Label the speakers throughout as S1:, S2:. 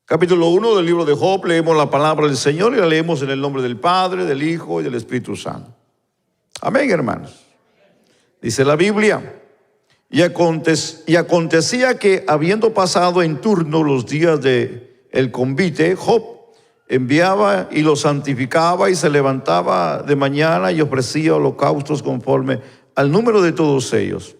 S1: Capítulo 1 del libro de Job, leemos la palabra del Señor y la leemos en el nombre del Padre, del Hijo y del Espíritu Santo. Amén, hermanos. Dice la Biblia, y acontecía que habiendo pasado en turno los días del convite, Job enviaba y los santificaba y se levantaba de mañana y ofrecía holocaustos conforme al número de todos ellos.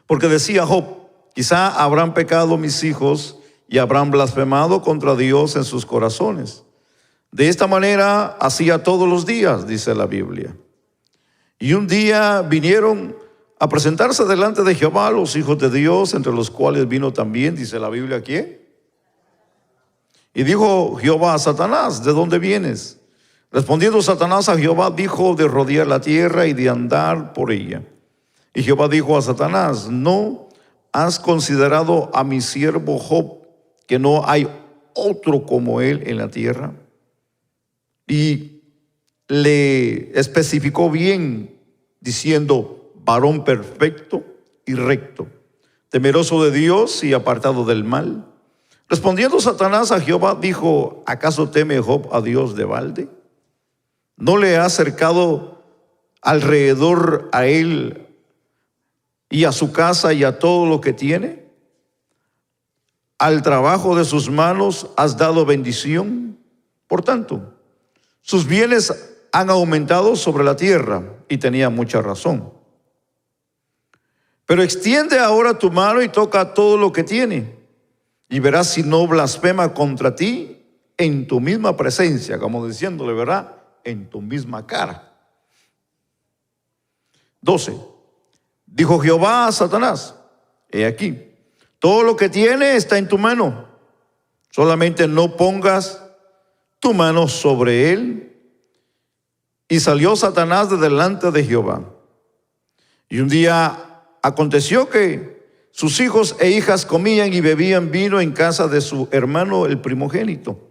S1: Porque decía Job, quizá habrán pecado mis hijos y habrán blasfemado contra Dios en sus corazones. De esta manera hacía todos los días, dice la Biblia. Y un día vinieron a presentarse delante de Jehová los hijos de Dios, entre los cuales vino también, dice la Biblia, ¿quién? Y dijo Jehová a Satanás, ¿de dónde vienes? Respondiendo Satanás a Jehová, dijo, de rodear la tierra y de andar por ella. Y Jehová dijo a Satanás, ¿no has considerado a mi siervo Job, que no hay otro como él en la tierra? Y le especificó bien, diciendo, varón perfecto y recto, temeroso de Dios y apartado del mal. Respondiendo Satanás a Jehová, dijo, ¿acaso teme Job a Dios de balde? ¿No le ha cercado alrededor a él y a su casa y a todo lo que tiene? Al trabajo de sus manos has dado bendición. Por tanto, sus bienes han aumentado sobre la tierra, y tenía mucha razón. Pero extiende ahora tu mano y toca todo lo que tiene, y verás si no blasfema contra ti en tu misma presencia, como diciéndole, ¿verdad? En tu misma cara. 12. Dijo Jehová a Satanás, he aquí, todo lo que tiene está en tu mano, solamente no pongas tu mano sobre él. Y salió Satanás de delante de Jehová. Y un día aconteció que sus hijos e hijas comían y bebían vino en casa de su hermano el primogénito.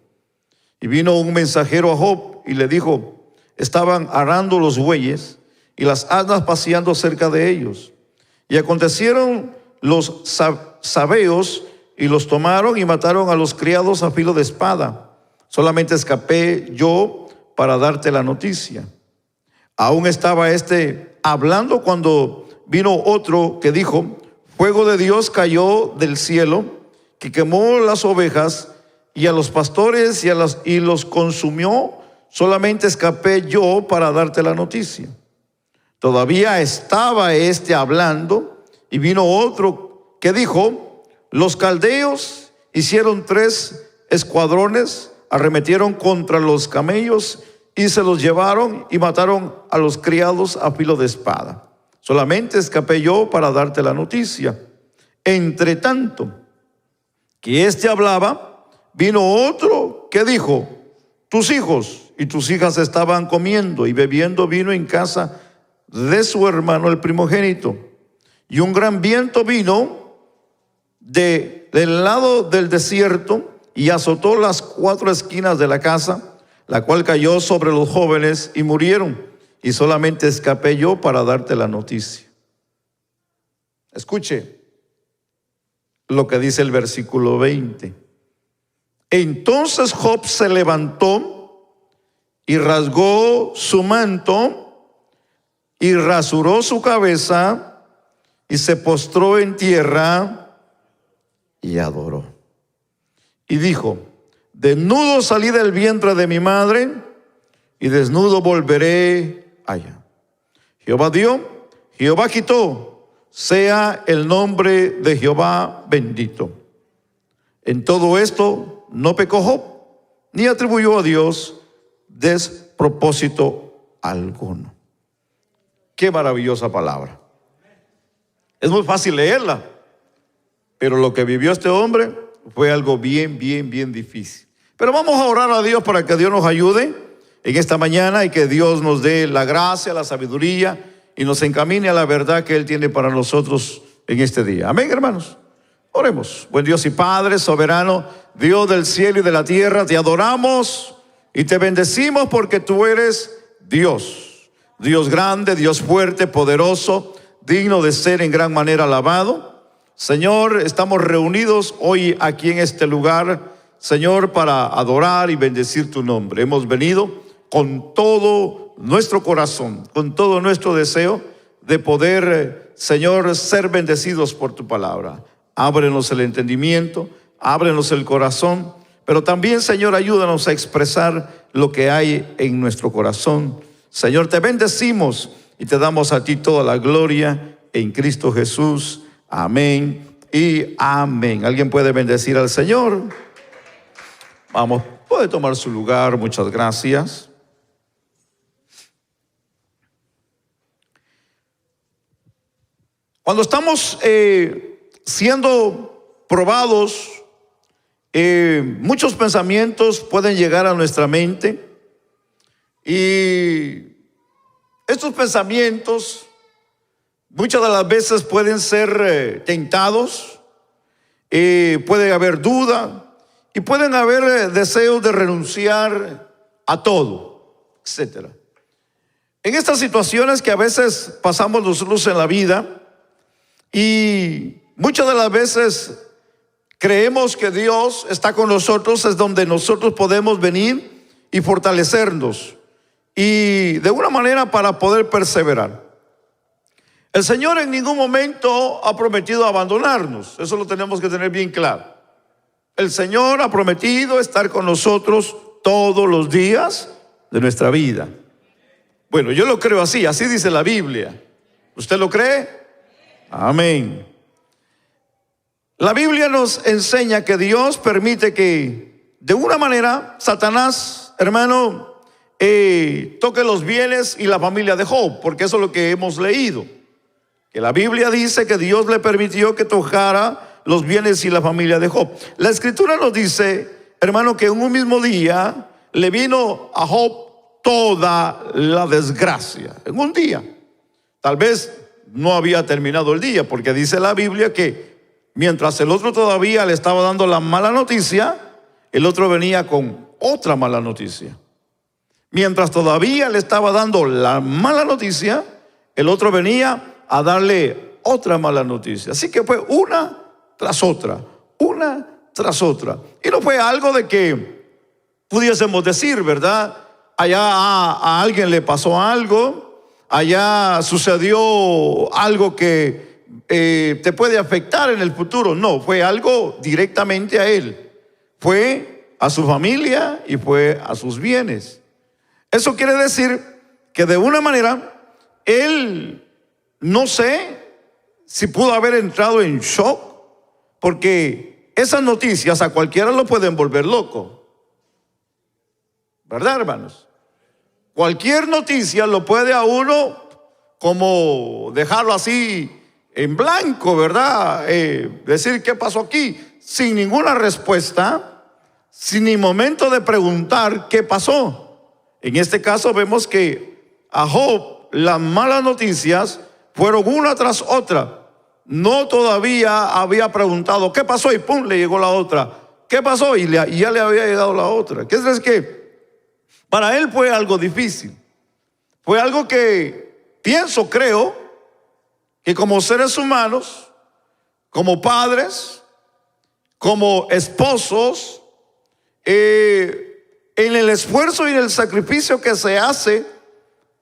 S1: Y vino un mensajero a Job y le dijo, estaban arando los bueyes y las asnas paseando cerca de ellos. Y acontecieron los sabeos y los tomaron y mataron a los criados a filo de espada. Solamente escapé yo para darte la noticia. Aún estaba hablando cuando vino otro que dijo, fuego de Dios cayó del cielo, que quemó las ovejas y a los pastores y los consumió. Solamente escapé yo para darte la noticia. Todavía estaba hablando y vino otro que dijo, los caldeos hicieron 3 escuadrones, arremetieron contra los camellos y se los llevaron y mataron a los criados a filo de espada. Solamente escapé yo para darte la noticia. Entre tanto que hablaba, vino otro que dijo, tus hijos y tus hijas estaban comiendo y bebiendo vino en casa de su hermano el primogénito. Y un gran viento vino del lado del desierto y azotó las 4 esquinas de la casa, la cual cayó sobre los jóvenes y murieron, y solamente escapé yo para darte la noticia. Escuche lo que dice el versículo 20. Entonces Job se levantó y rasgó su manto y rasuró su cabeza y se postró en tierra y adoró. Y dijo, desnudo salí del vientre de mi madre y desnudo volveré allá. Jehová dio, Jehová quitó, sea el nombre de Jehová bendito. En todo esto no pecó Job, ni atribuyó a Dios despropósito alguno. Qué maravillosa palabra. Es muy fácil leerla, pero lo que vivió este hombre fue algo bien difícil. Pero vamos a orar a Dios para que Dios nos ayude en esta mañana y que Dios nos dé la gracia, la sabiduría y nos encamine a la verdad que Él tiene para nosotros en este día. Amén, hermanos. Oremos. Buen Dios y Padre soberano, Dios del cielo y de la tierra, te adoramos y te bendecimos porque tú eres Dios. Dios grande, Dios fuerte, poderoso, digno de ser en gran manera alabado. Señor, estamos reunidos hoy aquí en este lugar Señor, para adorar y bendecir tu nombre. Hemos venido con todo nuestro corazón, con todo nuestro deseo de poder, Señor, ser bendecidos por tu palabra. Ábrenos el entendimiento, ábrenos el corazón, pero también, Señor, ayúdanos a expresar lo que hay en nuestro corazón. Señor, te bendecimos y te damos a ti toda la gloria en Cristo Jesús. Amén y amén. ¿Alguien puede bendecir al Señor? Vamos, puede tomar su lugar. Muchas gracias. Cuando estamos siendo probados, muchos pensamientos pueden llegar a nuestra mente, y estos pensamientos muchas de las veces pueden ser tentados, puede haber duda y pueden haber deseos de renunciar a todo, etc. En estas situaciones que a veces pasamos nosotros en la vida, y muchas de las veces creemos que Dios está con nosotros, es donde nosotros podemos venir y fortalecernos, y de una manera para poder perseverar. El Señor en ningún momento ha prometido abandonarnos, eso lo tenemos que tener bien claro. El Señor ha prometido estar con nosotros todos los días de nuestra vida. Bueno, yo lo creo así dice la Biblia. ¿Usted lo cree? Amén. La Biblia nos enseña que Dios permite que de una manera Satanás, hermano, toque los bienes y la familia de Job, porque eso es lo que hemos leído, que la Biblia dice que Dios le permitió que tocara los bienes y la familia de Job. La Escritura nos dice, hermano, que en un mismo día le vino a Job toda la desgracia, en un día. Tal vez no había terminado el día, porque dice la Biblia que mientras el otro todavía le estaba dando la mala noticia, el otro venía con otra mala noticia. Mientras todavía le estaba dando la mala noticia, el otro venía a darle otra mala noticia. Así que fue una tras otra, una tras otra. Y no fue algo de que pudiésemos decir, ¿verdad? Allá a alguien le pasó algo, allá sucedió algo que te puede afectar en el futuro. No, fue algo directamente a él. Fue a su familia y fue a sus bienes. Eso quiere decir que de una manera él, no sé si pudo haber entrado en shock, porque esas noticias a cualquiera lo pueden volver loco, ¿verdad, hermanos? Cualquier noticia lo puede a uno como dejarlo así en blanco, ¿verdad? Decir qué pasó aquí, sin ninguna respuesta, sin ni momento de preguntar qué pasó. En este caso vemos que a Job las malas noticias fueron una tras otra. No todavía había preguntado qué pasó y pum, le llegó la otra. ¿Qué pasó? Y ya le había llegado la otra. ¿Qué es que para él fue algo difícil? Fue algo que creo que como seres humanos, como padres, como esposos, en el esfuerzo y en el sacrificio que se hace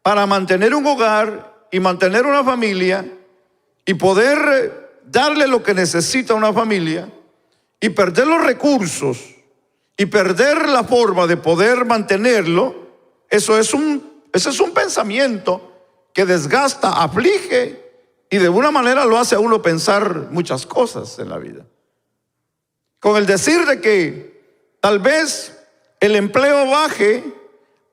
S1: para mantener un hogar y mantener una familia y poder darle lo que necesita una familia, y perder los recursos y perder la forma de poder mantenerlo, ese es un pensamiento que desgasta, aflige, y de una manera lo hace a uno pensar muchas cosas en la vida. Con el decir de que tal vez el empleo baje,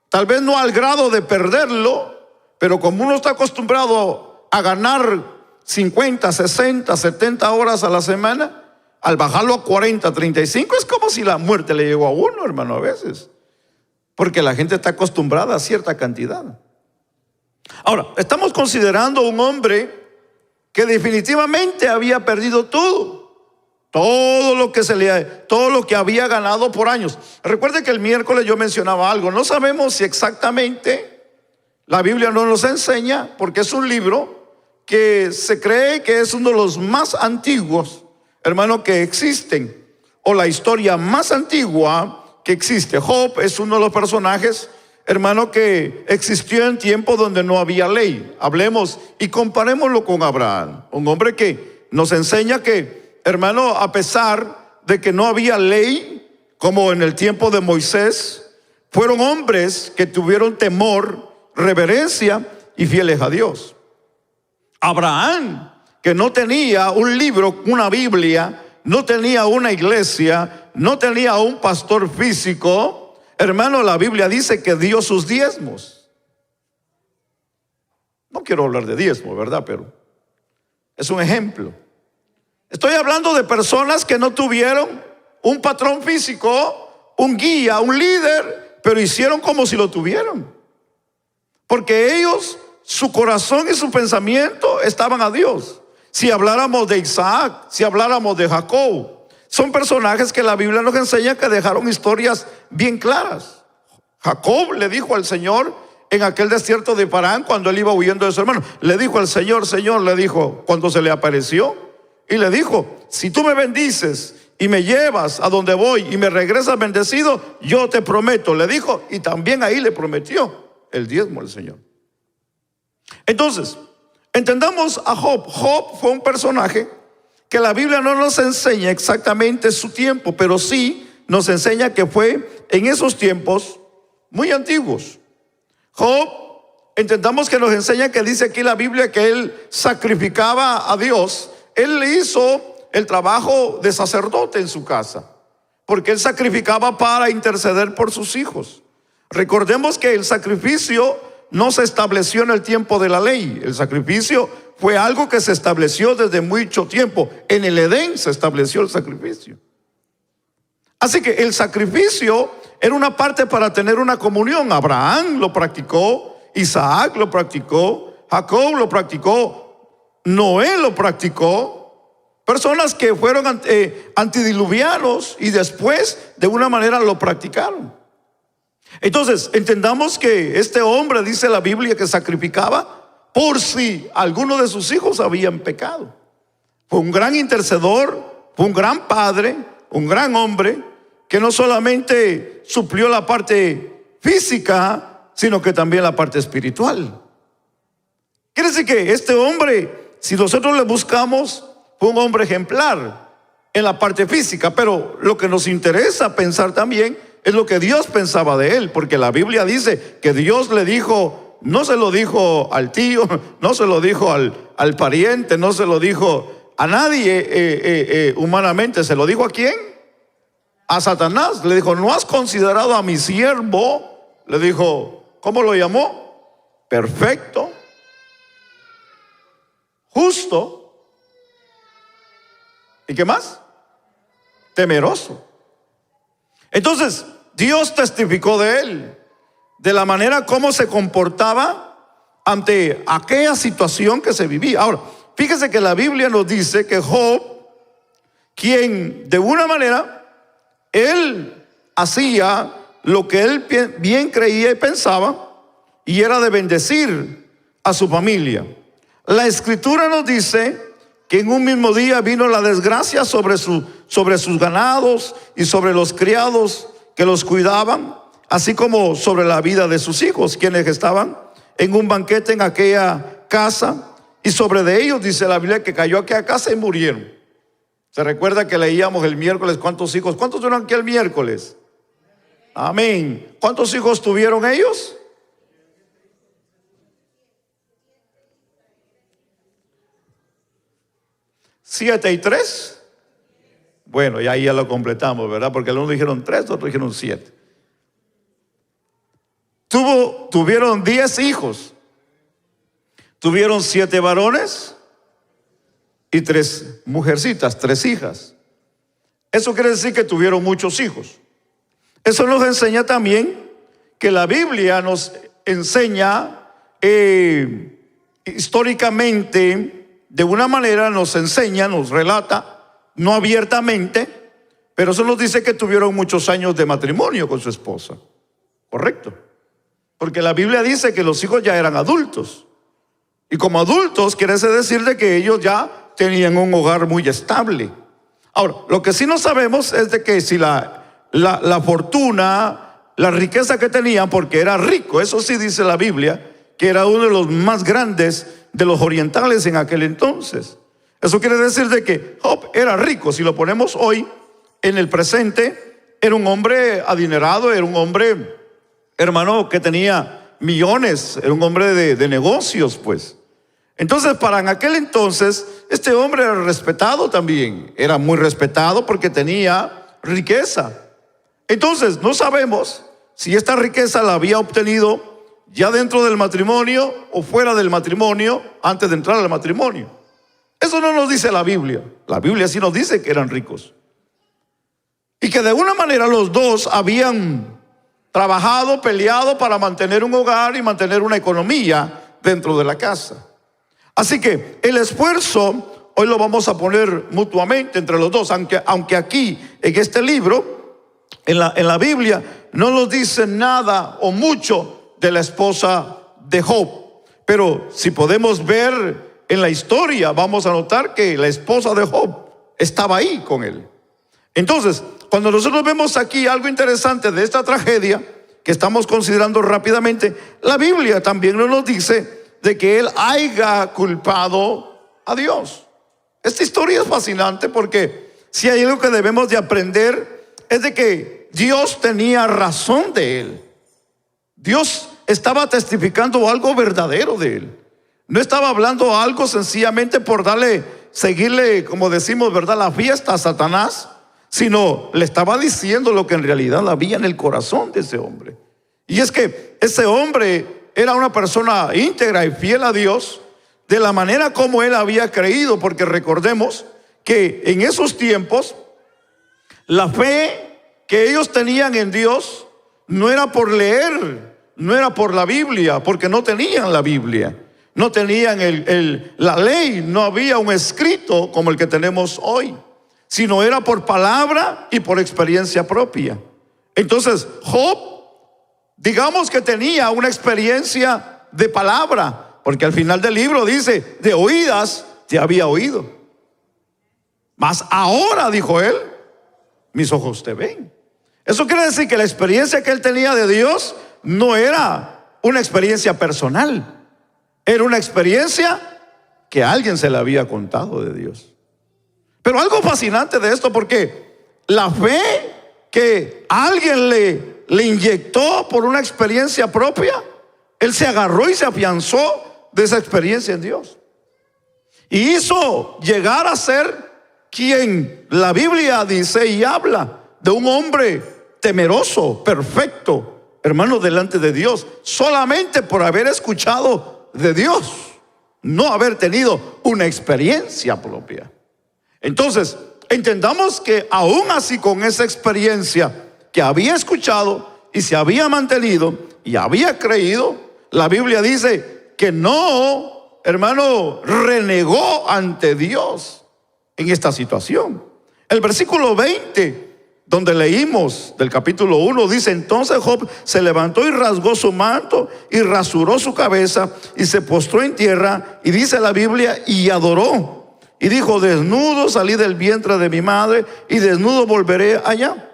S1: tal vez no al grado de perderlo, pero como uno está acostumbrado a ganar 50, 60, 70 horas a la semana, al bajarlo a 40, 35, es como si la muerte le llegó a uno, hermano, a veces. Porque la gente está acostumbrada a cierta cantidad. Ahora, estamos considerando un hombre que definitivamente había perdido todo lo que había ganado por años. Recuerde que el miércoles yo mencionaba algo. No sabemos si exactamente, la Biblia no nos enseña, porque es un libro que se cree que es uno de los más antiguos, hermano, que existen. o la historia más antigua que existe. Job es uno de los personajes, hermano, que existió en tiempos donde no había ley. Hablemos y comparémoslo con Abraham, un hombre que nos enseña que, hermano, a pesar de que no había ley, como en el tiempo de Moisés, fueron hombres que tuvieron temor, reverencia y fieles a Dios. Abraham, que no tenía un libro, una Biblia, no tenía una iglesia, no tenía un pastor físico, hermano, la Biblia dice que dio sus diezmos. No quiero hablar de diezmos, ¿verdad? Pero es un ejemplo. Estoy hablando de personas que no tuvieron un patrón físico, un guía, un líder, pero hicieron como si lo tuvieron. Porque ellos, su corazón y su pensamiento estaban a Dios. Si habláramos de Isaac, si habláramos de Jacob, son personajes que la Biblia nos enseña que dejaron historias bien claras. Jacob le dijo al Señor en aquel desierto de Parán, cuando él iba huyendo de su hermano, le dijo al Señor, Señor, le dijo, cuando se le apareció, y le dijo, si tú me bendices y me llevas a donde voy y me regresas bendecido, yo te prometo, le dijo, y también ahí le prometió el diezmo al Señor. Entonces, entendamos a Job. Job fue un personaje que la Biblia no nos enseña exactamente su tiempo, pero sí nos enseña que fue en esos tiempos muy antiguos. Job, entendamos que nos enseña que dice aquí la Biblia que él sacrificaba a Dios. Él le hizo el trabajo de sacerdote en su casa, porque él sacrificaba para interceder por sus hijos. Recordemos que el sacrificio no se estableció en el tiempo de la ley. El sacrificio fue algo que se estableció desde mucho tiempo. En el Edén se estableció el sacrificio. Así que el sacrificio era una parte para tener una comunión. Abraham lo practicó, Isaac lo practicó, Jacob lo practicó, Noé lo practicó. Personas que fueron antidiluvianos y después de una manera lo practicaron. Entonces, entendamos que este hombre, dice la Biblia, que sacrificaba por si alguno de sus hijos habían pecado. Fue un gran intercedor, fue un gran padre, un gran hombre, que no solamente suplió la parte física, sino que también la parte espiritual. Quiere decir que este hombre, si nosotros le buscamos, fue un hombre ejemplar en la parte física, pero lo que nos interesa pensar también es lo que Dios pensaba de él, porque la Biblia dice que Dios le dijo, no se lo dijo al tío, no se lo dijo al pariente, no se lo dijo a nadie humanamente. ¿Se lo dijo a quién? A Satanás. Le dijo, ¿no has considerado a mi siervo? Le dijo, ¿cómo lo llamó? Perfecto, justo, ¿y qué más? Temeroso. Entonces, Dios testificó de él, de la manera como se comportaba ante aquella situación que se vivía. Ahora, fíjese que la Biblia nos dice que Job, quien de una manera, él hacía lo que él bien creía y pensaba, y era de bendecir a su familia. La Escritura nos dice que en un mismo día vino la desgracia sobre sus ganados y sobre los criados que los cuidaban, así como sobre la vida de sus hijos, quienes estaban en un banquete en aquella casa, y sobre de ellos dice la Biblia que cayó aquella casa y murieron. ¿Se recuerda que leíamos el miércoles cuántos hijos? ¿Cuántos tuvieron aquí el miércoles? Amén. ¿Cuántos hijos tuvieron ellos? 7 y 3. Bueno, ya ahí ya lo completamos, ¿verdad? Porque algunos dijeron 3, otros dijeron 7. Tuvieron 10 hijos. Tuvieron 7 varones y 3 mujercitas, 3 hijas. Eso quiere decir que tuvieron muchos hijos. Eso nos enseña también que la Biblia nos enseña históricamente, de una manera nos enseña, nos relata, no abiertamente, pero eso nos dice que tuvieron muchos años de matrimonio con su esposa. Correcto. Porque la Biblia dice que los hijos ya eran adultos. Y como adultos quiere decir de que ellos ya tenían un hogar muy estable. Ahora, lo que sí no sabemos es de que si la fortuna, la riqueza que tenían, porque era rico, eso sí dice la Biblia, que era uno de los más grandes de los orientales en aquel entonces. Eso quiere decir de que Job era rico. Si lo ponemos hoy en el presente, era un hombre adinerado, era un hombre, hermano, que tenía millones, era un hombre de negocios, pues. Entonces, para en aquel entonces, este hombre era respetado también. Era muy respetado porque tenía riqueza. Entonces, no sabemos si esta riqueza la había obtenido ya dentro del matrimonio o fuera del matrimonio, antes de entrar al matrimonio. Eso no nos dice la Biblia. La Biblia sí nos dice que eran ricos. Y que de alguna manera los dos habían trabajado, peleado para mantener un hogar y mantener una economía dentro de la casa. Así que el esfuerzo hoy lo vamos a poner mutuamente entre los dos, aunque aquí en este libro, en la Biblia, no nos dice nada o mucho de la esposa de Job. Pero si podemos ver en la historia, vamos a notar que la esposa de Job estaba ahí con él. Entonces, cuando nosotros vemos aquí algo interesante de esta tragedia que estamos considerando rápidamente, la Biblia también nos dice de que él haya culpado a Dios. Esta historia es fascinante porque si hay algo que debemos de aprender es de que Dios tenía razón de él. Dios estaba testificando algo verdadero de él. No estaba hablando algo sencillamente por seguirle, como decimos, ¿verdad?, la fiesta a Satanás, sino le estaba diciendo lo que en realidad había en el corazón de ese hombre. Y es que ese hombre era una persona íntegra y fiel a Dios de la manera como él había creído, porque recordemos que en esos tiempos la fe que ellos tenían en Dios no era por leer, no era por la Biblia, porque no tenían la Biblia, no tenían la ley, no había un escrito como el que tenemos hoy, sino era por palabra y por experiencia propia. Entonces Job, digamos que tenía una experiencia de palabra, porque al final del libro dice, de oídas te había oído, mas ahora, dijo él, mis ojos te ven. Eso quiere decir que la experiencia que él tenía de Dios no era una experiencia personal, era una experiencia que alguien se le había contado de Dios. Pero algo fascinante de esto, porque la fe que alguien le inyectó por una experiencia propia, él se agarró y se afianzó de esa experiencia en Dios, y hizo llegar a ser quien la Biblia dice y habla de un hombre temeroso, perfecto, hermano, delante de Dios, solamente por haber escuchado de Dios, no haber tenido una experiencia propia. Entonces, entendamos que aún así, con esa experiencia que había escuchado y se había mantenido y había creído, la Biblia dice que no, hermano, renegó ante Dios en esta situación. El versículo 20, donde leímos del capítulo 1, dice: entonces Job se levantó y rasgó su manto y rasuró su cabeza y se postró en tierra, y dice la Biblia, y adoró, y dijo: desnudo salí del vientre de mi madre y desnudo volveré allá.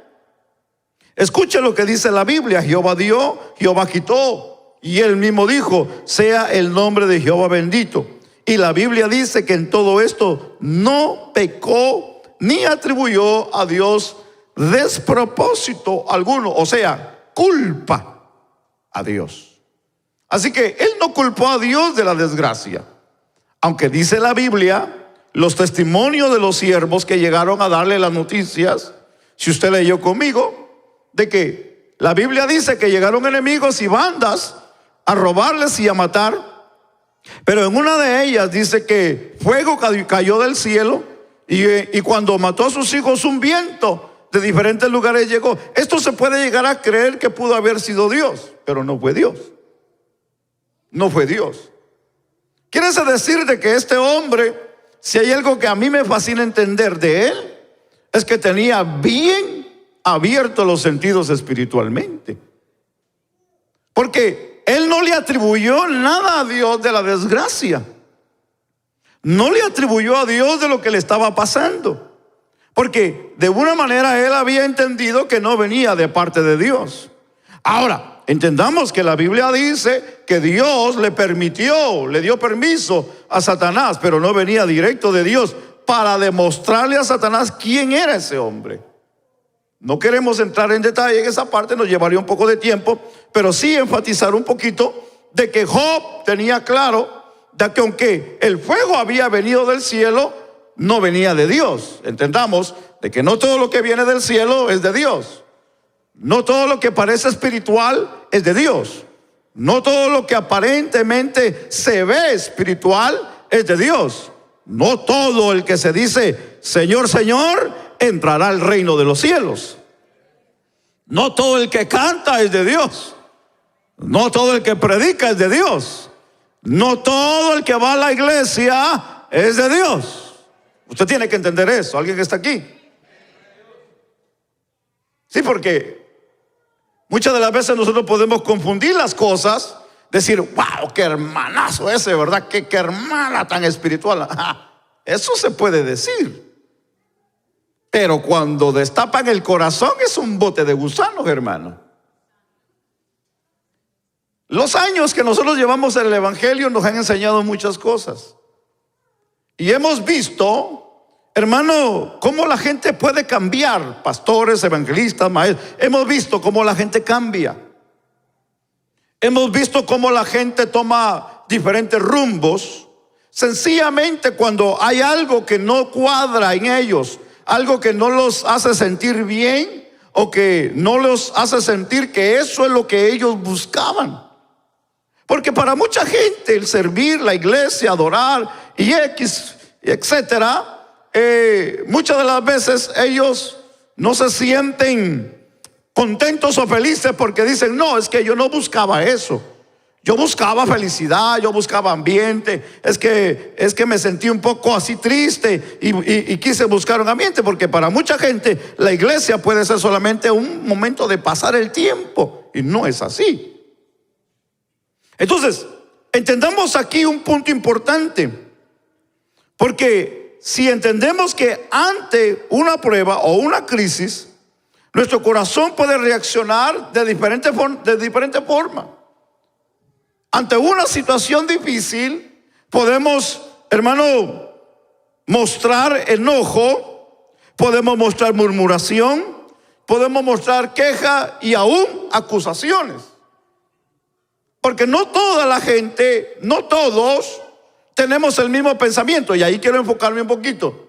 S1: Escuche lo que dice la Biblia: Jehová dio, Jehová quitó, y él mismo dijo: sea el nombre de Jehová bendito. Y la Biblia dice que en todo esto no pecó ni atribuyó a Dios despropósito alguno, o sea, culpa a Dios. Así que él no culpó a Dios de la desgracia, aunque dice la Biblia, los testimonios de los siervos que llegaron a darle las noticias, si usted leyó conmigo, de que la Biblia dice que llegaron enemigos y bandas a robarles y a matar. Pero en una de ellas dice que fuego cayó del cielo, y cuando mató a sus hijos, un viento de diferentes lugares llegó. Esto se puede llegar a creer que pudo haber sido Dios, pero no fue Dios. No fue Dios. Quiere decir de que este hombre, si hay algo que a mí me fascina entender de él, es que tenía bien abiertos los sentidos espiritualmente, porque él no le atribuyó nada a Dios de la desgracia, no le atribuyó a Dios de lo que le estaba pasando. porque de una manera él había entendido que no venía de parte de Dios. Ahora, entendamos que la Biblia dice que Dios le permitió, le dio permiso a Satanás, pero no venía directo de Dios, para demostrarle a Satanás quién era ese hombre. No queremos entrar en detalle en esa parte, nos llevaría un poco de tiempo, pero sí enfatizar un poquito de que Job tenía claro de que aunque el fuego había venido del cielo, no venía de Dios. Entendamos de que no todo lo que viene del cielo es de Dios. No todo lo que parece espiritual es de Dios. No todo lo que aparentemente se ve espiritual es de Dios. No todo el que se dice Señor, Señor, entrará al reino de los cielos. No todo el que canta es de Dios. No todo el que predica es de Dios. No todo el que va a la iglesia es de Dios. Usted tiene que entender eso. ¿Alguien que está aquí? Sí, porque muchas de las veces nosotros podemos confundir las cosas, decir, wow, qué hermanazo ese, ¿verdad? Qué hermana tan espiritual. Eso se puede decir. Pero cuando destapan el corazón es un bote de gusanos, hermano. Los años que nosotros llevamos en el Evangelio nos han enseñado muchas cosas. Y hemos visto, hermano, cómo la gente puede cambiar. Pastores, evangelistas, maestros. Hemos visto cómo la gente cambia. Hemos visto cómo la gente toma diferentes rumbos. Sencillamente cuando hay algo que no cuadra en ellos, algo que no los hace sentir bien, o que no los hace sentir que eso es lo que ellos buscaban. Porque para mucha gente el servir, la iglesia, adorar y etcétera, muchas de las veces ellos no se sienten contentos o felices porque dicen, no, es que yo no buscaba eso. Yo buscaba felicidad, yo buscaba ambiente, es que me sentí un poco así triste y quise buscar un ambiente, porque para mucha gente la iglesia puede ser solamente un momento de pasar el tiempo, y no es así. Entonces, entendamos aquí un punto importante, porque si entendemos que ante una prueba o una crisis, nuestro corazón puede reaccionar de diferente forma. Ante una situación difícil, podemos, hermano, mostrar enojo, podemos mostrar murmuración, podemos mostrar queja y aún acusaciones. Porque no toda la gente, no todos tenemos el mismo pensamiento, y ahí quiero enfocarme un poquito.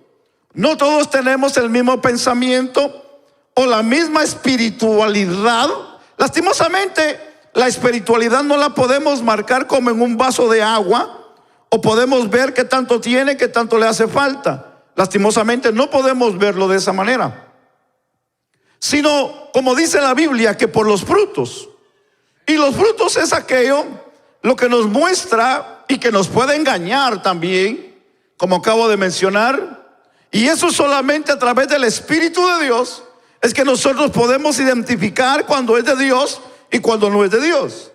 S1: No todos tenemos el mismo pensamiento o la misma espiritualidad. Lastimosamente, la espiritualidad no la podemos marcar como en un vaso de agua, o podemos ver qué tanto tiene, qué tanto le hace falta. Lastimosamente no podemos verlo de esa manera, sino como dice la Biblia, que por los frutos. Y los frutos es aquello, lo que nos muestra y que nos puede engañar también, como acabo de mencionar. Y eso solamente a través del Espíritu de Dios es que nosotros podemos identificar cuando es de Dios y cuando no es de Dios.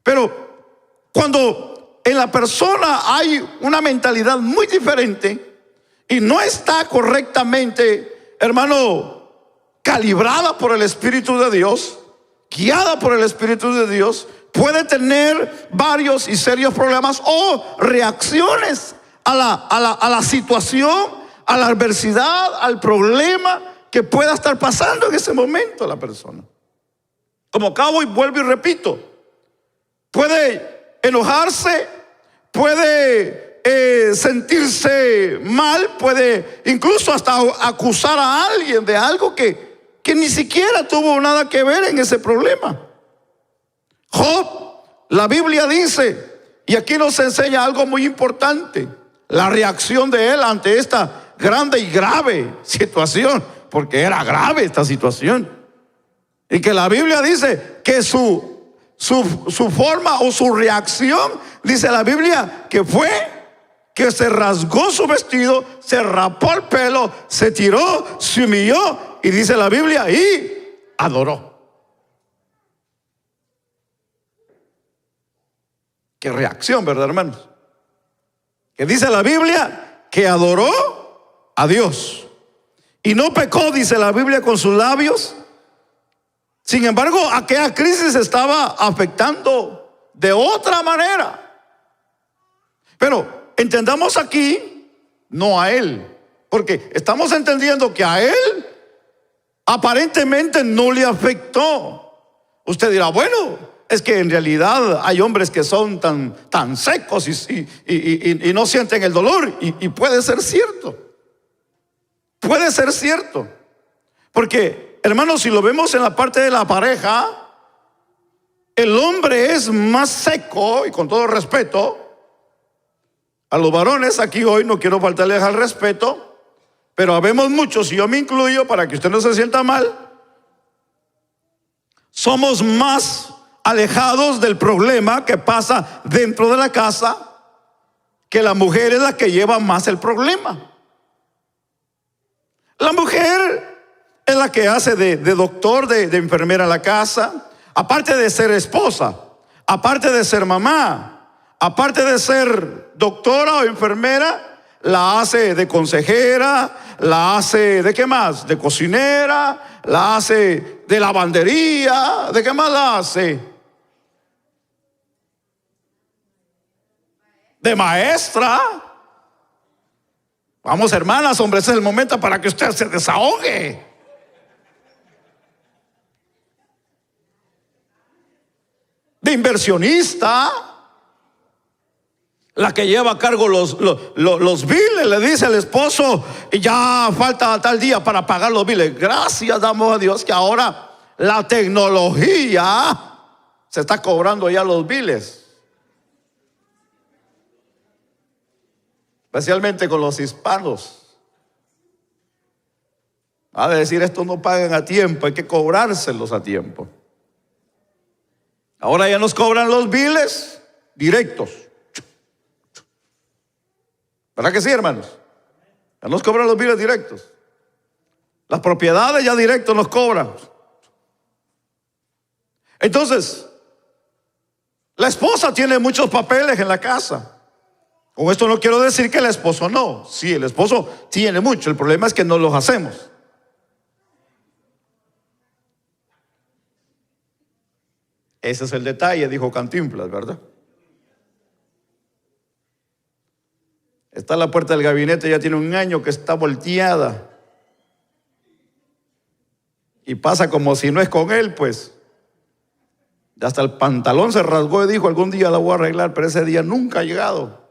S1: Pero cuando en la persona hay una mentalidad muy diferente y no está correctamente, hermano, calibrada por el Espíritu de Dios, guiada por el Espíritu de Dios, puede tener varios y serios problemas o reacciones a la situación, a la adversidad, al problema que pueda estar pasando en ese momento la persona. Como acabo y vuelvo y repito, puede enojarse, puede sentirse mal, puede incluso hasta acusar a alguien de algo que ni siquiera tuvo nada que ver en ese problema. Job, la Biblia dice, y aquí nos enseña algo muy importante, la reacción de él ante esta grande y grave situación, porque era grave esta situación. Y que la Biblia dice que su forma o su reacción, dice la Biblia, que fue que se rasgó su vestido, se rapó el pelo, se tiró, se humilló, y dice la Biblia, y adoró. Qué reacción, ¿verdad, hermanos? Que dice la Biblia que adoró a Dios. y no pecó, dice la Biblia, con sus labios. Sin embargo, aquella crisis estaba afectando de otra manera. Pero entendamos aquí, no a él, porque estamos entendiendo que a él aparentemente no le afectó. Usted dirá, bueno, es que en realidad hay hombres que son tan secos y no sienten el dolor. Y puede ser cierto. Puede ser cierto. Porque, hermanos, si lo vemos en la parte de la pareja, el hombre es más seco, y con todo respeto a los varones aquí hoy, no quiero faltarles al respeto, pero habemos muchos, y yo me incluyo para que usted no se sienta mal, somos más alejados del problema que pasa dentro de la casa, que la mujer es la que lleva más el problema. La mujer es la que hace de doctor, de enfermera en la casa, aparte de ser esposa, aparte de ser mamá, aparte de ser doctora o enfermera, la hace de consejera, la hace de qué más, de cocinera, la hace de lavandería, ¿de qué más la hace? De maestra. Vamos, hermanas, hombre, ese es el momento para que usted se desahogue. De inversionista, la que lleva a cargo los biles, le dice al esposo, y ya falta tal día para pagar los biles. Gracias damos a Dios que ahora la tecnología se está cobrando ya los biles. Especialmente con los hispanos. Ha de decir, estos no pagan a tiempo, hay que cobrárselos a tiempo. Ahora ya nos cobran los biles directos. ¿Verdad que sí, hermanos? Ya nos cobran los biles directos. Las propiedades ya directos nos cobran. Entonces, la esposa tiene muchos papeles en la casa. Con esto no quiero decir que el esposo no. Sí, el esposo tiene mucho. El problema es que no los hacemos. Ese es el detalle, dijo Cantinflas, ¿verdad? Está la puerta del gabinete, ya tiene un año que está volteada. Y pasa como si no es con él, pues. Hasta el pantalón se rasgó y dijo, algún día la voy a arreglar, pero ese día nunca ha llegado.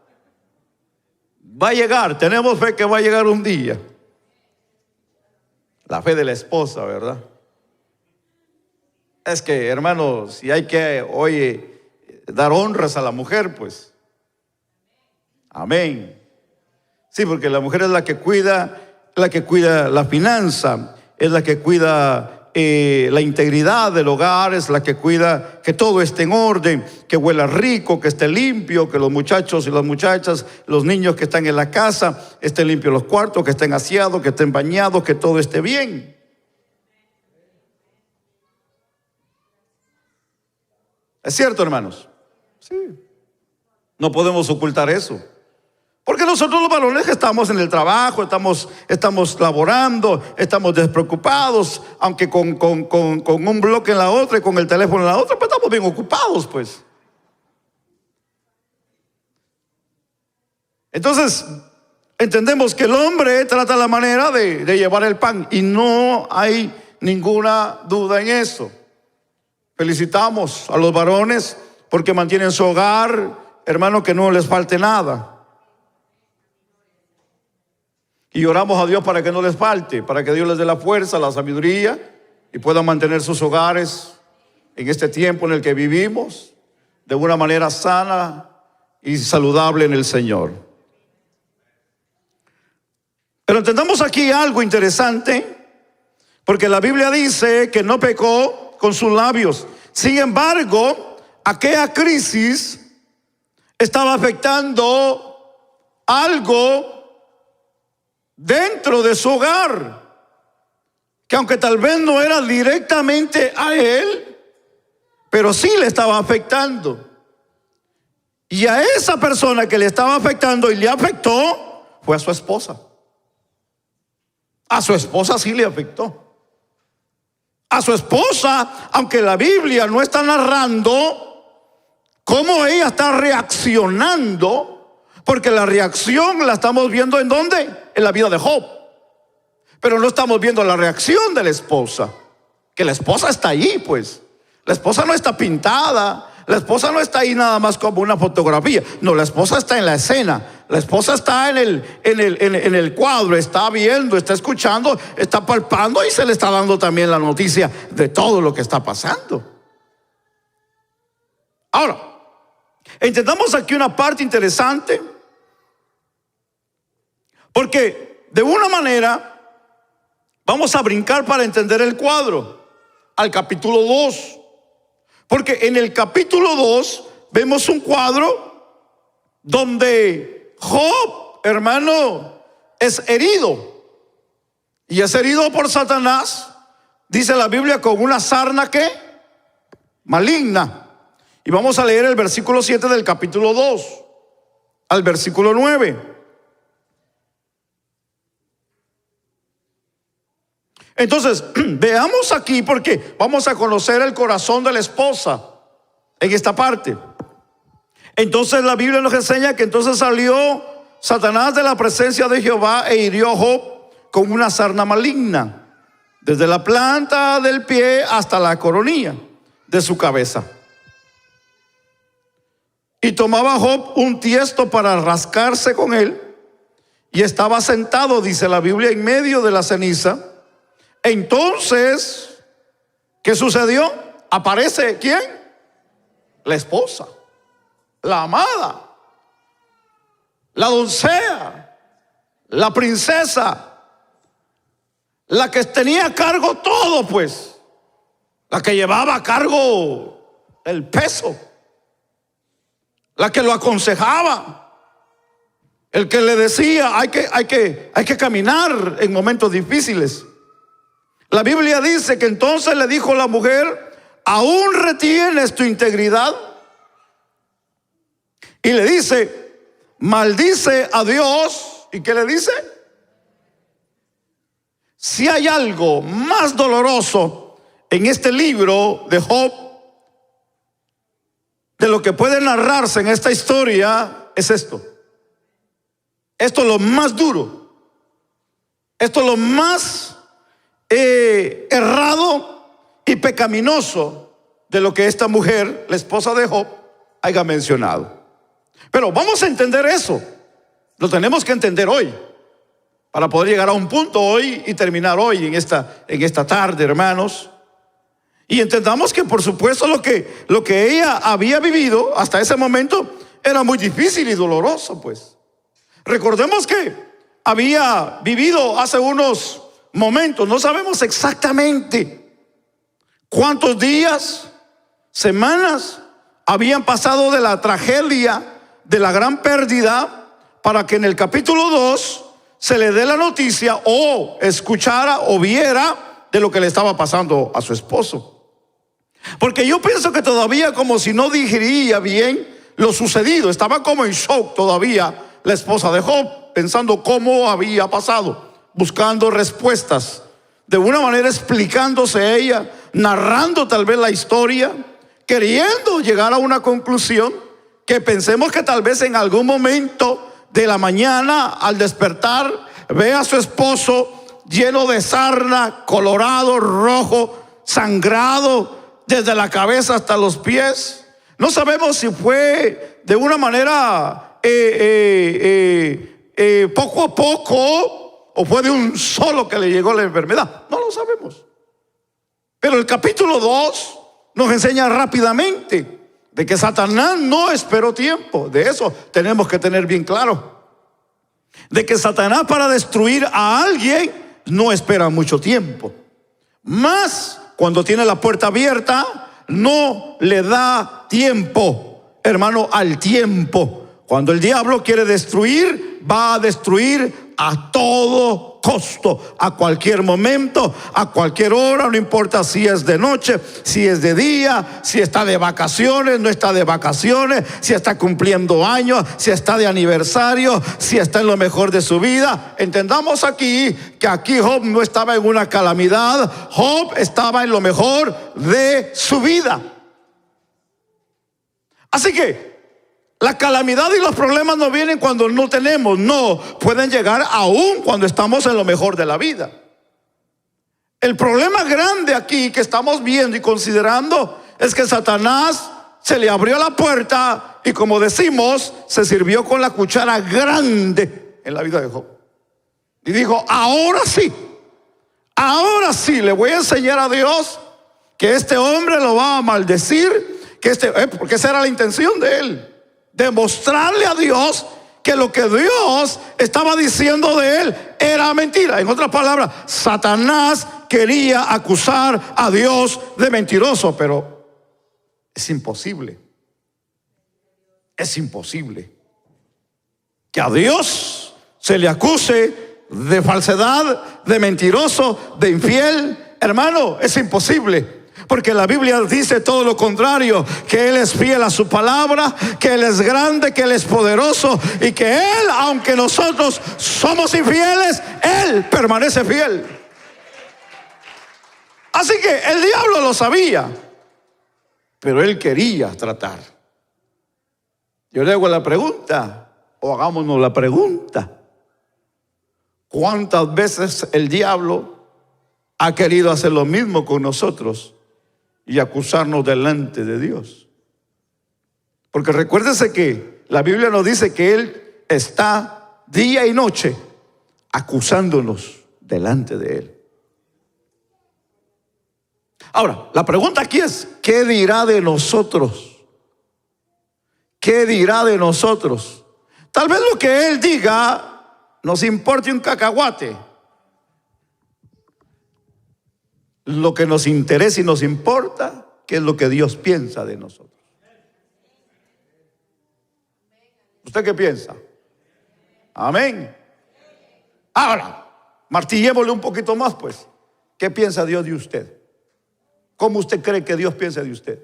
S1: Va a llegar, tenemos fe que va a llegar un día. La fe de la esposa, ¿verdad? Es que, hermanos, si hay que, oye, dar honras a la mujer, pues. Amén. Sí, porque la mujer es la que cuida la finanza, es la que cuida la integridad del hogar, es la que cuida que todo esté en orden, que huela rico, que esté limpio, que los muchachos y las muchachas, los niños que están en la casa, estén limpios los cuartos, que estén aseados, que estén bañados, que todo esté bien. ¿Es cierto, hermanos? Sí. No podemos ocultar eso. Porque nosotros los varones que estamos en el trabajo, estamos laborando, estamos despreocupados, aunque con un bloque en la otra y con el teléfono en la otra, pues estamos bien ocupados, pues. Entonces, entendemos que el hombre trata la manera de llevar el pan y no hay ninguna duda en eso. Felicitamos a los varones porque mantienen su hogar, hermano, que no les falte nada. Y oramos a Dios para que no les falte, para que Dios les dé la fuerza, la sabiduría y puedan mantener sus hogares en este tiempo en el que vivimos de una manera sana y saludable en el Señor. Pero entendamos aquí algo interesante, porque la Biblia dice que no pecó con sus labios. Sin embargo, aquella crisis estaba afectando algo dentro de su hogar, que aunque tal vez no era directamente a él, pero sí le estaba afectando. Y a esa persona que le estaba afectando y le afectó fue a su esposa. A su esposa sí le afectó. A su esposa, aunque la Biblia no está narrando cómo ella está reaccionando, porque la reacción la estamos viendo ¿en dónde? En la vida de Job. Pero no estamos viendo la reacción de la esposa, que la esposa está ahí, pues. La esposa no está pintada, la esposa no está ahí nada más como una fotografía. No, la esposa está en la escena. La esposa está en el cuadro, está viendo, está escuchando, está palpando y se le está dando también la noticia de todo lo que está pasando. Ahora, entendamos aquí una parte interesante, porque de una manera vamos a brincar para entender el cuadro al capítulo 2. Porque en el capítulo 2 vemos un cuadro donde Job, hermano, es herido. Y es herido por Satanás, dice la Biblia, con una sarna ¿qué? Maligna. Y vamos a leer el versículo 7 del capítulo 2 al versículo 9. Entonces, veamos aquí porque vamos a conocer el corazón de la esposa en esta parte. Entonces la Biblia nos enseña que entonces salió Satanás de la presencia de Jehová e hirió a Job con una sarna maligna, desde la planta del pie hasta la coronilla de su cabeza. Y tomaba Job un tiesto para rascarse con él, y estaba sentado, dice la Biblia, en medio de la ceniza. Entonces, ¿qué sucedió? Aparece ¿quién? La esposa, la amada, la doncella, la princesa, la que tenía a cargo todo, pues, la que llevaba a cargo el peso, la que lo aconsejaba, el que le decía hay que caminar en momentos difíciles. La Biblia dice que entonces le dijo la mujer: ¿aún retienes tu integridad? Y le dice: maldice a Dios. ¿Y qué le dice? Si hay algo más doloroso en este libro de Job, de lo que puede narrarse en esta historia, es esto. Esto es lo más duro. Esto es lo más errado y pecaminoso de lo que esta mujer, la esposa de Job, haya mencionado. Pero vamos a entender eso. Lo tenemos que entender hoy para poder llegar a un punto hoy y terminar hoy en esta tarde, hermanos. Y entendamos que por supuesto lo que ella había vivido hasta ese momento era muy difícil y doloroso, pues. Recordemos que había vivido hace unos momentos, no sabemos exactamente cuántos días, semanas habían pasado de la tragedia, de la gran pérdida, para que en el capítulo 2 se le dé la noticia o escuchara o viera de lo que le estaba pasando a su esposo. Porque yo pienso que todavía como si no digería bien lo sucedido, estaba como en shock todavía la esposa de Job, pensando cómo había pasado, buscando respuestas, de una manera explicándose ella, narrando tal vez la historia, queriendo llegar a una conclusión, que pensemos que tal vez en algún momento de la mañana al despertar ve a su esposo lleno de sarna, colorado, rojo, sangrado desde la cabeza hasta los pies. No sabemos si fue de una manera poco a poco, o fue de un solo que le llegó la enfermedad. No lo sabemos. Pero el capítulo 2 nos enseña rápidamente de que Satanás no esperó tiempo. De eso tenemos que tener bien claro. De que Satanás, para destruir a alguien, no espera mucho tiempo. Más cuando tiene la puerta abierta, no le da tiempo, hermano, al tiempo. Cuando el diablo quiere destruir, va a destruir a todo todo costo, a cualquier momento, a cualquier hora, no importa si es de noche, si es de día, si está de vacaciones, no está de vacaciones, si está cumpliendo años, si está de aniversario, si está en lo mejor de su vida. Entendamos aquí que aquí Job no estaba en una calamidad, Job estaba en lo mejor de su vida. Así que la calamidad y los problemas no vienen cuando no tenemos, no, pueden llegar aún cuando estamos en lo mejor de la vida. El problema grande aquí que estamos viendo y considerando es que Satanás se le abrió la puerta y, como decimos, se sirvió con la cuchara grande en la vida de Job. Y dijo, ahora sí le voy a enseñar a Dios que este hombre lo va a maldecir, porque esa era la intención de él. Demostrarle a Dios que lo que Dios estaba diciendo de él era mentira. En otras palabras, Satanás quería acusar a Dios de mentiroso, pero es imposible. Es imposible que a Dios se le acuse de falsedad, de mentiroso, de infiel. Hermano, es imposible. Porque la Biblia dice todo lo contrario, que Él es fiel a su palabra, que Él es grande, que Él es poderoso y que Él, aunque nosotros somos infieles, Él permanece fiel. Así que el diablo lo sabía, pero él quería tratar. Yo le hago la pregunta, o hagámonos la pregunta: ¿cuántas veces el diablo ha querido hacer lo mismo con nosotros y acusarnos delante de Dios? Porque recuérdese que la Biblia nos dice que Él está día y noche acusándonos delante de Él. Ahora, la pregunta aquí es, ¿qué dirá de nosotros? ¿Qué dirá de nosotros? Tal vez lo que Él diga nos importe un cacahuate. Lo que nos interesa y nos importa, ¿qué es lo que Dios piensa de nosotros? ¿Usted qué piensa? Amén. Ahora, martillémosle un poquito más, pues. ¿Qué piensa Dios de usted? ¿Cómo usted cree que Dios piensa de usted?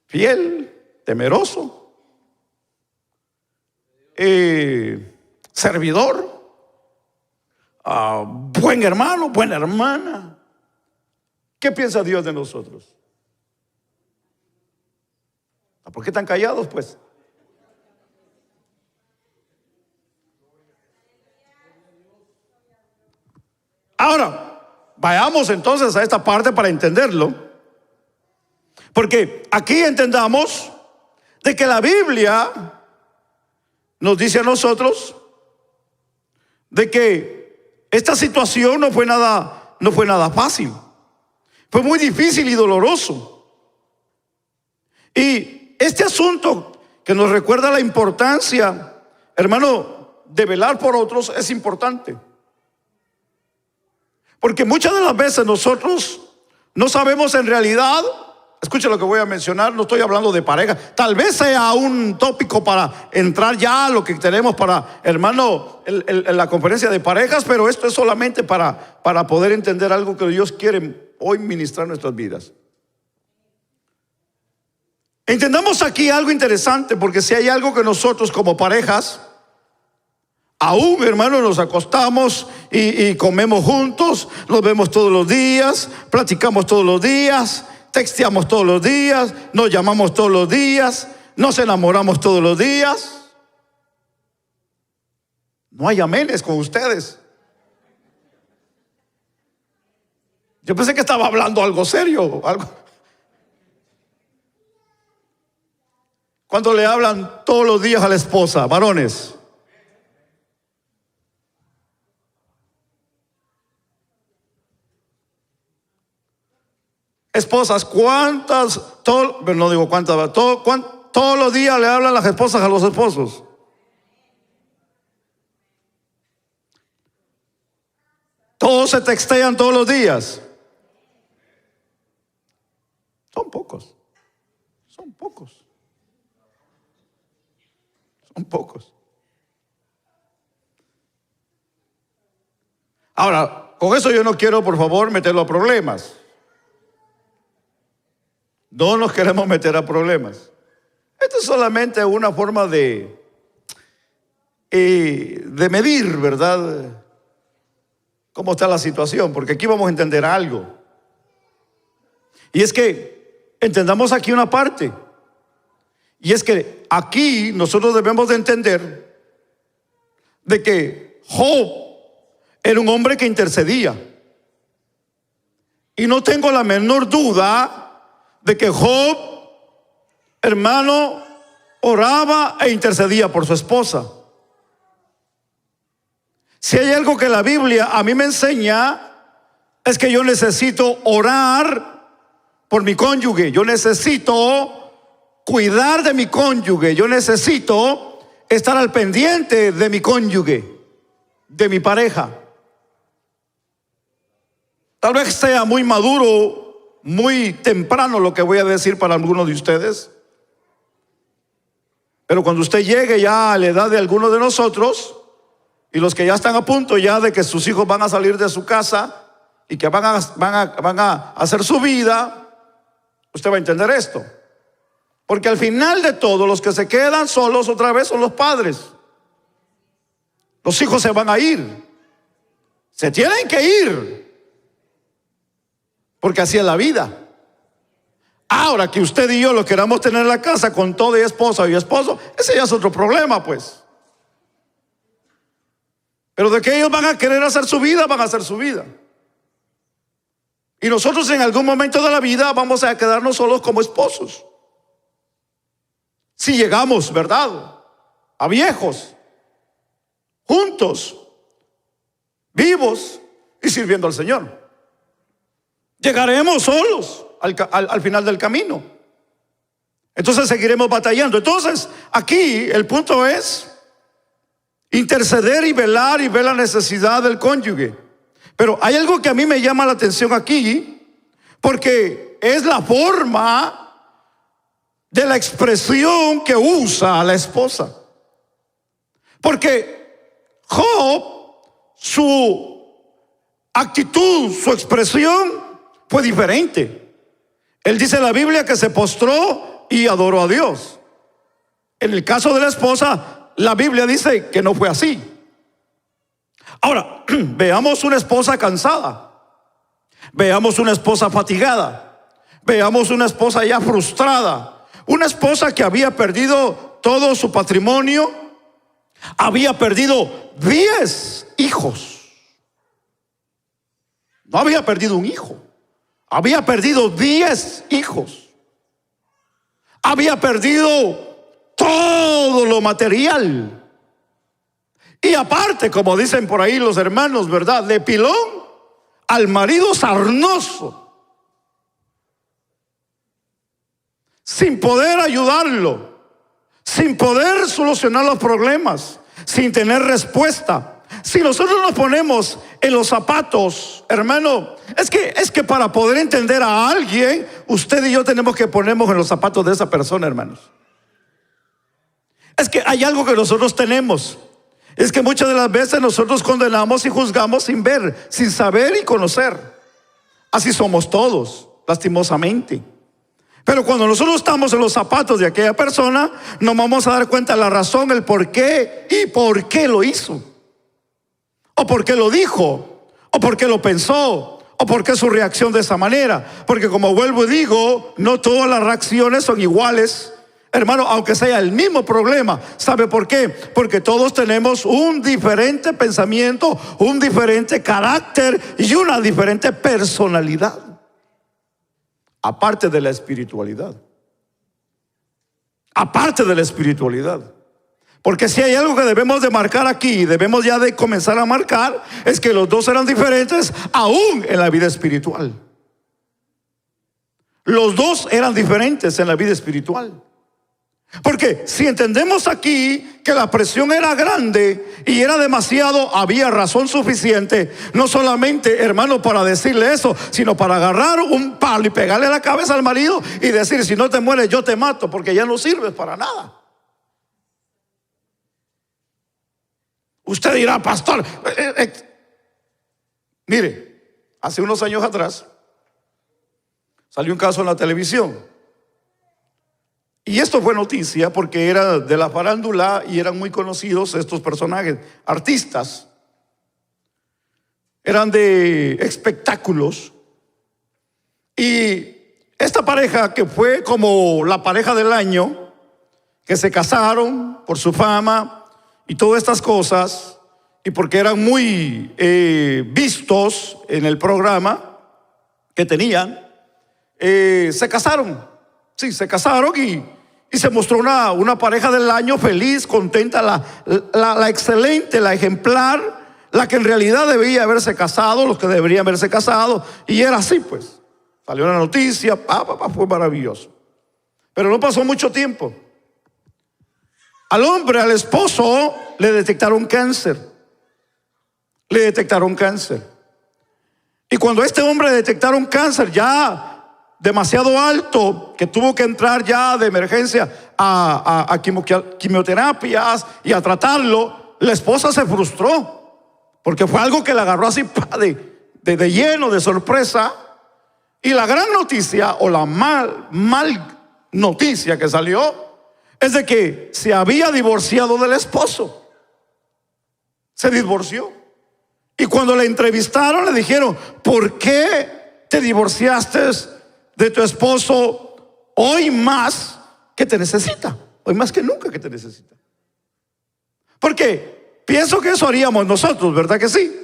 S1: ¿Fiel? ¿Temeroso? ¿Servidor? ¿Buen hermano? ¿Buena hermana? ¿Qué piensa Dios de nosotros? ¿Por qué están callados, pues? Ahora, vayamos entonces a esta parte para entenderlo. Porque aquí entendamos de que la Biblia nos dice a nosotros de que esta situación no fue nada fácil. Fue muy difícil y doloroso. Y este asunto que nos recuerda la importancia, hermano, de velar por otros es importante. Porque muchas de las veces nosotros no sabemos en realidad, escuche lo que voy a mencionar, no estoy hablando de pareja, tal vez sea un tópico para entrar ya a lo que tenemos para, hermano, en la conferencia de parejas, pero esto es solamente para poder entender algo que Dios quiere hoy ministrar en nuestras vidas. Entendamos aquí algo interesante, porque si hay algo que nosotros como parejas, aún, hermano, nos acostamos y comemos juntos, nos vemos todos los días, platicamos todos los días, texteamos todos los días, nos llamamos todos los días, nos enamoramos todos los días. No hay amenes con ustedes. Yo pensé que estaba hablando algo serio, algo. Cuando le hablan todos los días a la esposa, varones. Esposas, ¿cuántas? No digo cuántas, todos los días le hablan las esposas a los esposos. Todos se textean todos los días. Son pocos. Son pocos. Son pocos. Ahora, con eso yo no quiero, por favor, meterlo a problemas. No nos queremos meter a problemas. Esto es solamente una forma de medir, ¿verdad?, cómo está la situación, porque aquí vamos a entender algo. Y es que entendamos aquí una parte. Y es que aquí nosotros debemos de entender de que Job era un hombre que intercedía. Y no tengo la menor duda de que Job, hermano, oraba e intercedía por su esposa. Si hay algo que la Biblia a mí me enseña, es que yo necesito orar por mi cónyuge. Yo necesito cuidar de mi cónyuge. Yo necesito estar al pendiente de mi cónyuge, de mi pareja. Tal vez sea muy maduro, muy temprano lo que voy a decir para algunos de ustedes. Pero cuando usted llegue ya a la edad de algunos de nosotros, y los que ya están a punto ya de que sus hijos van a salir de su casa y que van a hacer su vida, usted va a entender esto. Porque al final de todo, los que se quedan solos otra vez son los padres. Los hijos se van a ir. Se tienen que ir. Porque así es la vida. Ahora que usted y yo lo queramos tener en la casa con todo y esposa y esposo, ese ya es otro problema, pues. Pero de que ellos van a querer hacer su vida, van a hacer su vida. Y nosotros en algún momento de la vida vamos a quedarnos solos como esposos. Si llegamos, ¿verdad?, a viejos, juntos, vivos y sirviendo al Señor. Llegaremos solos al final del camino. Entonces seguiremos batallando. Entonces aquí el punto es interceder y ver la necesidad del cónyuge. Pero hay algo que a mí me llama la atención aquí, porque es la forma de la expresión que usa la esposa. Porque Job, su actitud, su expresión fue diferente. Él dice en la Biblia que se postró y adoró a Dios. En el caso de la esposa, la Biblia dice que no fue así. Ahora, veamos una esposa cansada. Veamos una esposa fatigada. Veamos una esposa ya frustrada. Una esposa que había perdido todo su patrimonio. Había perdido 10 hijos. No había perdido un hijo. Había perdido 10 hijos. Había perdido todo lo material. Y aparte, como dicen por ahí los hermanos, ¿verdad?, de pilón al marido sarnoso, sin poder ayudarlo, sin poder solucionar los problemas, sin tener respuesta. Si nosotros nos ponemos en los zapatos, hermano, es que para poder entender a alguien, usted y yo tenemos que ponernos en los zapatos de esa persona, hermanos. Es que hay algo que nosotros tenemos. Es que muchas de las veces nosotros condenamos y juzgamos sin ver, sin saber y conocer. Así somos todos, lastimosamente. Pero cuando nosotros estamos en los zapatos de aquella persona, nos vamos a dar cuenta de la razón, el por qué y por qué lo hizo. O por qué lo dijo, o por qué lo pensó, o por qué su reacción de esa manera. Porque como vuelvo y digo, no todas las reacciones son iguales, hermano, aunque sea el mismo problema. ¿Sabe por qué? Porque todos tenemos un diferente pensamiento, un diferente carácter y una diferente personalidad. Aparte de la espiritualidad. Aparte de la espiritualidad. Porque si hay algo que debemos de marcar aquí, debemos ya de comenzar a marcar, es que los dos eran diferentes aún en la vida espiritual. Los dos eran diferentes en la vida espiritual. Porque si entendemos aquí que la presión era grande y era demasiado, había razón suficiente, no solamente, hermano, para decirle eso, sino para agarrar un palo y pegarle la cabeza al marido y decir: si no te mueres yo te mato, porque ya no sirves para nada. Usted dirá: pastor, Mire, hace unos años atrás salió un caso en la televisión. Y esto fue noticia porque era de la farándula y eran muy conocidos estos personajes, artistas. Eran de espectáculos. Y esta pareja, que fue como la pareja del año, que se casaron por su fama y todas estas cosas, y porque eran muy vistos en el programa que tenían, se casaron. Sí, se casaron y se mostró una pareja del año feliz, contenta, la excelente, la ejemplar, la que en realidad debía haberse casado, los que deberían haberse casado, y era así pues. Salió la noticia, fue maravilloso. Pero no pasó mucho tiempo. Al hombre, al esposo, le detectaron cáncer. Le detectaron cáncer. Y cuando a este hombre le detectaron cáncer ya demasiado alto, que tuvo que entrar ya de emergencia a quimioterapias y a tratarlo, la esposa se frustró. Porque fue algo que le agarró así de lleno, de sorpresa. Y la gran noticia, o la mal noticia que salió, es de que se había divorciado del esposo. Se divorció. Y cuando le entrevistaron, le dijeron: ¿por qué te divorciaste de tu esposo hoy más que te necesita? Hoy más que nunca que te necesita. Porque pienso que eso haríamos nosotros, ¿verdad que sí?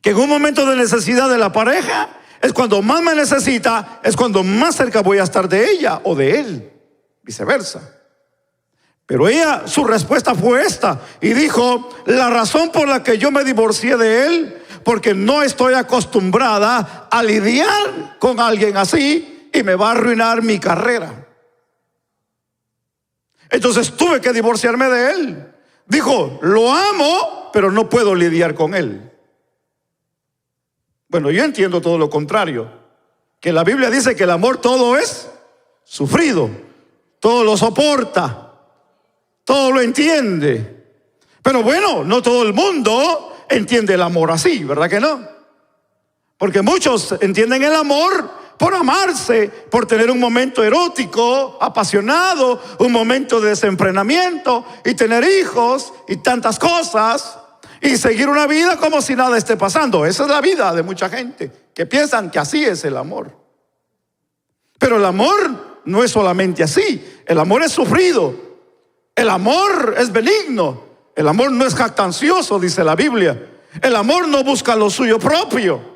S1: Que en un momento de necesidad de la pareja es cuando más me necesita, es cuando más cerca voy a estar de ella o de él, viceversa. Pero ella, su respuesta fue esta, y dijo: la razón por la que yo me divorcié de él, porque no estoy acostumbrada a lidiar con alguien así y me va a arruinar mi carrera. Entonces tuve que divorciarme de él. Dijo: lo amo, pero no puedo lidiar con él. Bueno, yo entiendo todo lo contrario, que la Biblia dice que el amor todo es sufrido, todo lo soporta, todo lo entiende. Pero bueno, no todo el mundo entiende el amor así, ¿verdad que no? Porque muchos entienden el amor por amarse, por tener un momento erótico, apasionado, un momento de desenfrenamiento y tener hijos y tantas cosas y seguir una vida como si nada esté pasando. Esa es la vida de mucha gente que piensan que así es el amor. Pero el amor no es solamente así. El amor es sufrido. El amor es benigno. El amor no es jactancioso, dice la Biblia. El amor no busca lo suyo propio.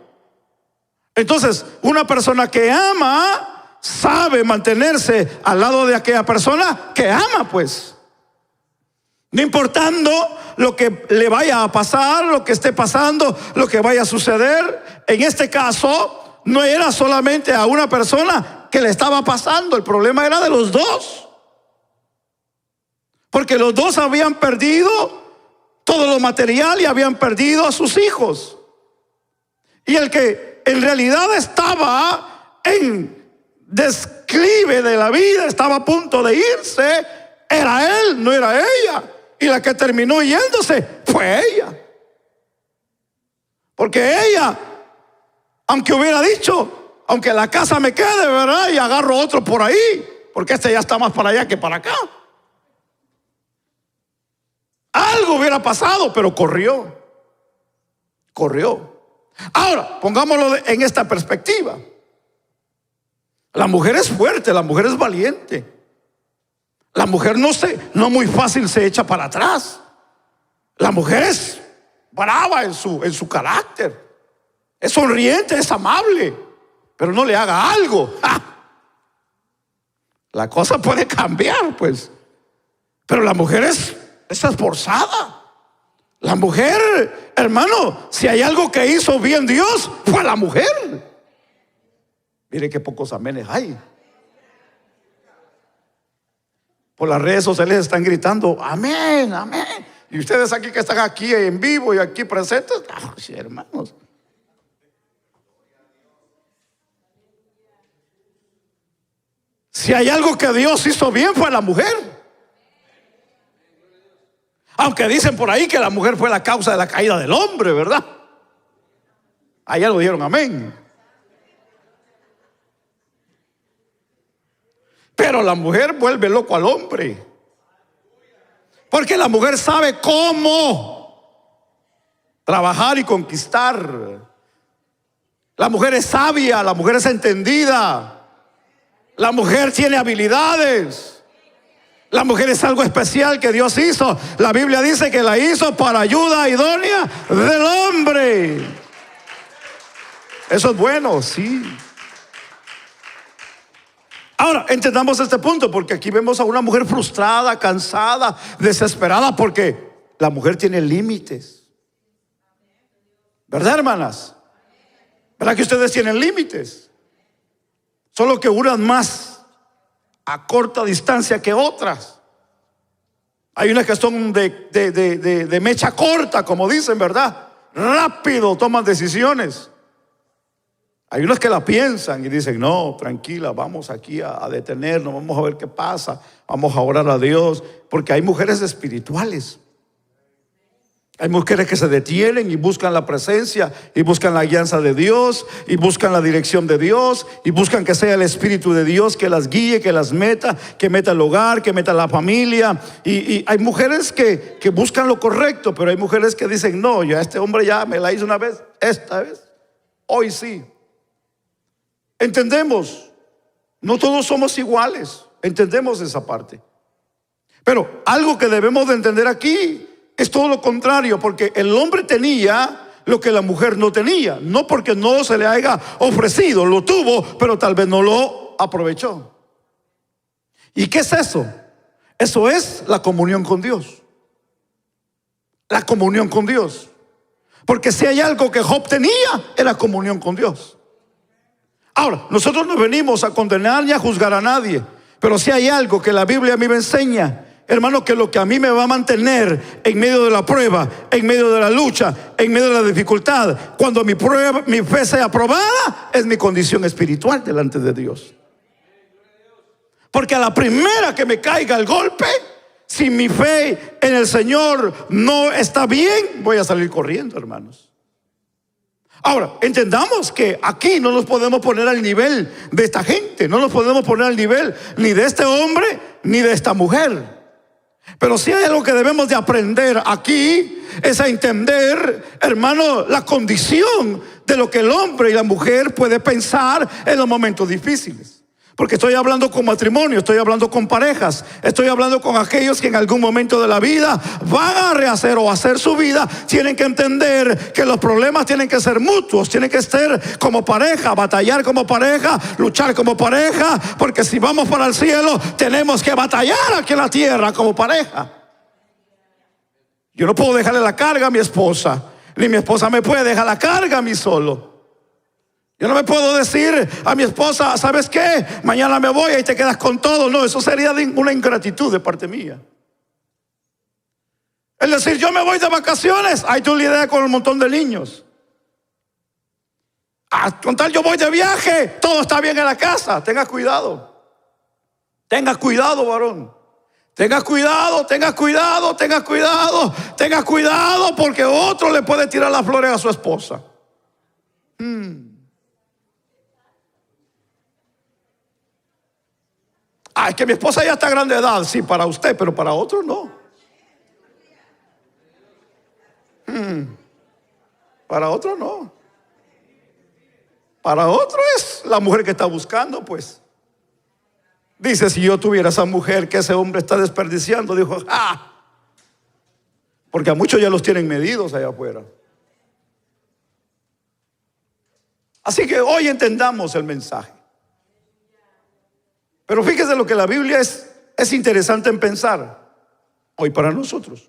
S1: Entonces, una persona que ama sabe mantenerse al lado de aquella persona que ama, pues. No importando lo que le vaya a pasar, lo que esté pasando, lo que vaya a suceder. En este caso, no era solamente a una persona que le estaba pasando. El problema era de los dos. Porque los dos habían perdido todo lo material y habían perdido a sus hijos. Y el que en realidad estaba en declive de la vida, estaba a punto de irse, era él, no era ella. Y la que terminó yéndose fue ella. Porque ella, aunque hubiera dicho: aunque la casa me quede, ¿verdad?, y agarro otro por ahí, porque este ya está más para allá que para acá. Algo hubiera pasado, pero corrió. Ahora, pongámoslo en esta perspectiva. La mujer es fuerte, la mujer es valiente. La mujer no muy fácil se echa para atrás. La mujer es brava en su carácter. Es sonriente, es amable, pero no le haga algo. ¡Ja! La cosa puede cambiar, pues. Pero la mujer es esforzada. La mujer, hermano, si hay algo que hizo bien Dios, fue la mujer. Mire qué pocos amenes hay. Por las redes sociales están gritando: amén, amén. Y ustedes aquí que están aquí en vivo y aquí presentes, sí, hermanos. Si hay algo que Dios hizo bien, fue la mujer. Aunque dicen por ahí que la mujer fue la causa de la caída del hombre, ¿verdad? Allá lo dijeron amén. Pero la mujer vuelve loco al hombre. Porque la mujer sabe cómo trabajar y conquistar. La mujer es sabia, la mujer es entendida. La mujer tiene habilidades. La mujer es algo especial que Dios hizo. La Biblia dice que la hizo para ayuda idónea del hombre. Eso es bueno, sí. Ahora, entendamos este punto, porque aquí vemos a una mujer frustrada, cansada, desesperada, porque la mujer tiene límites. ¿Verdad, hermanas? ¿Verdad que ustedes tienen límites? Solo que unas más a corta distancia que otras. Hay unas que son de mecha corta, como dicen, ¿verdad? Rápido toman decisiones. Hay unos que la piensan y dicen, no, tranquila, vamos aquí a detenernos, vamos a ver qué pasa, vamos a orar a Dios, porque hay mujeres espirituales. Hay mujeres que se detienen y buscan la presencia y buscan la guianza de Dios y buscan la dirección de Dios y buscan que sea el Espíritu de Dios que las guíe, que las meta, que meta el hogar, que meta la familia. Y hay mujeres que buscan lo correcto, pero hay mujeres que dicen, no, ya este hombre ya me la hizo una vez, esta vez, hoy sí. Entendemos, no todos somos iguales, entendemos esa parte. Pero algo que debemos de entender aquí es todo lo contrario, porque el hombre tenía lo que la mujer no tenía, no porque no se le haya ofrecido, lo tuvo, pero tal vez no lo aprovechó. ¿Y qué es eso? Eso es la comunión con Dios. La comunión con Dios. Porque si hay algo que Job tenía, era comunión con Dios. Ahora, nosotros no venimos a condenar ni a juzgar a nadie, pero si hay algo que la Biblia a mí me enseña, hermano, que lo que a mí me va a mantener en medio de la prueba, en medio de la lucha, en medio de la dificultad, cuando mi fe sea aprobada, es mi condición espiritual delante de Dios. Porque a la primera que me caiga el golpe, si mi fe en el Señor no está bien, voy a salir corriendo, hermanos. Ahora, entendamos que aquí no nos podemos poner al nivel de esta gente, no nos podemos poner al nivel ni de este hombre ni de esta mujer. Pero si hay algo que debemos de aprender aquí, es a entender, hermano, la condición de lo que el hombre y la mujer puede pensar en los momentos difíciles. Porque estoy hablando con matrimonio, estoy hablando con parejas, estoy hablando con aquellos que en algún momento de la vida van a rehacer o hacer su vida. Tienen que entender que los problemas tienen que ser mutuos, tienen que ser como pareja, batallar como pareja, luchar como pareja. Porque si vamos para el cielo, tenemos que batallar aquí en la tierra como pareja. Yo no puedo dejarle la carga a mi esposa, ni mi esposa me puede dejar la carga a mí solo. Yo no me puedo decir a mi esposa, ¿sabes qué? Mañana me voy y te quedas con todo. No, eso sería una ingratitud de parte mía. Es decir, yo me voy de vacaciones, ahí tú lidias con un montón de niños. Con tal yo voy de viaje, todo está bien en la casa. Tenga cuidado. Tenga cuidado, varón. Tenga cuidado, tenga cuidado, tenga cuidado. Tenga cuidado porque otro le puede tirar las flores a su esposa. Es que mi esposa ya está grande de edad. Sí, para usted, pero para otro no. Para otro no. Para otro es la mujer que está buscando, pues. Dice, si yo tuviera esa mujer que ese hombre está desperdiciando, dijo, porque a muchos ya los tienen medidos allá afuera. Así que hoy entendamos el mensaje. Pero fíjese lo que la Biblia es interesante en pensar hoy para nosotros.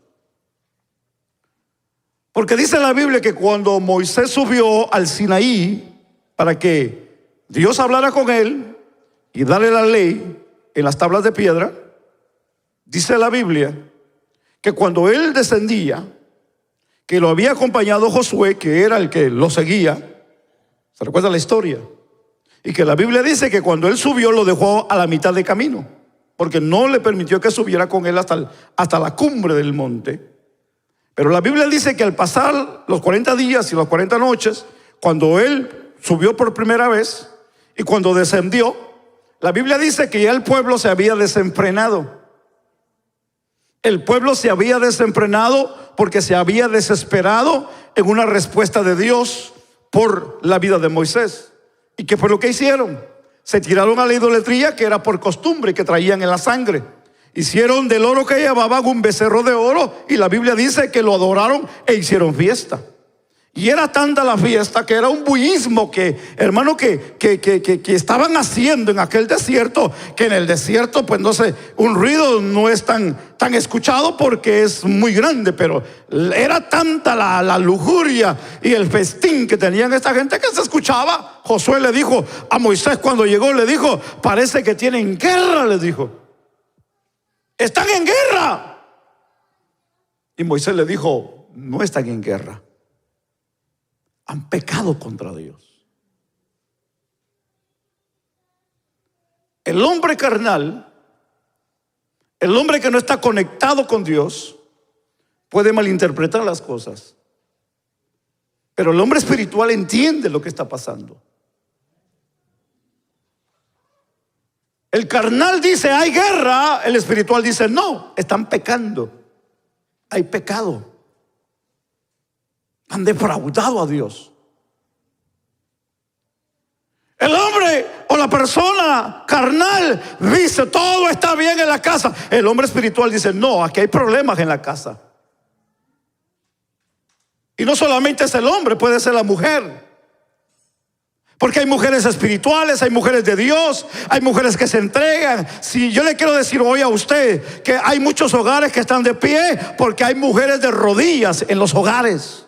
S1: Porque dice la Biblia que cuando Moisés subió al Sinaí para que Dios hablara con él y darle la ley en las tablas de piedra, dice la Biblia que cuando él descendía, que lo había acompañado Josué, que era el que lo seguía. ¿Se recuerda la historia? Y que la Biblia dice que cuando él subió lo dejó a la mitad de camino, porque no le permitió que subiera con él hasta la cumbre del monte. Pero la Biblia dice que al pasar los 40 días y las 40 noches,
S2: cuando él subió por primera vez y cuando descendió, la Biblia dice que ya el pueblo se había desenfrenado. El pueblo se había desenfrenado porque se había desesperado en una respuesta de Dios por la vida de Moisés. ¿Y qué fue lo que hicieron? Se tiraron a la idolatría, que era por costumbre, que traían en la sangre. Hicieron del oro que llevaban un becerro de oro, y la Biblia dice que lo adoraron e hicieron fiesta. Y era tanta la fiesta que era un bullismo que, hermano, que estaban haciendo en aquel desierto, que en el desierto, pues no sé, un ruido no es tan escuchado porque es muy grande, pero era tanta la lujuria y el festín que tenían esta gente que se escuchaba. Josué le dijo a Moisés cuando llegó, le dijo: parece que tienen guerra, le dijo. Están en guerra. Y Moisés le dijo: no están en guerra. Han pecado contra Dios. El hombre carnal, el hombre que no está conectado con Dios, puede malinterpretar las cosas. Pero el hombre espiritual entiende lo que está pasando. El carnal dice: hay guerra. El espiritual dice: no, están pecando. Hay pecado. Han defraudado a Dios. El hombre o la persona carnal dice: todo está bien en la casa. El hombre espiritual dice: no, aquí hay problemas en la casa. Y no solamente es el hombre, puede ser la mujer. Porque hay mujeres espirituales, hay mujeres de Dios, hay mujeres que se entregan. Si yo le quiero decir hoy a usted que hay muchos hogares que están de pie porque hay mujeres de rodillas en los hogares.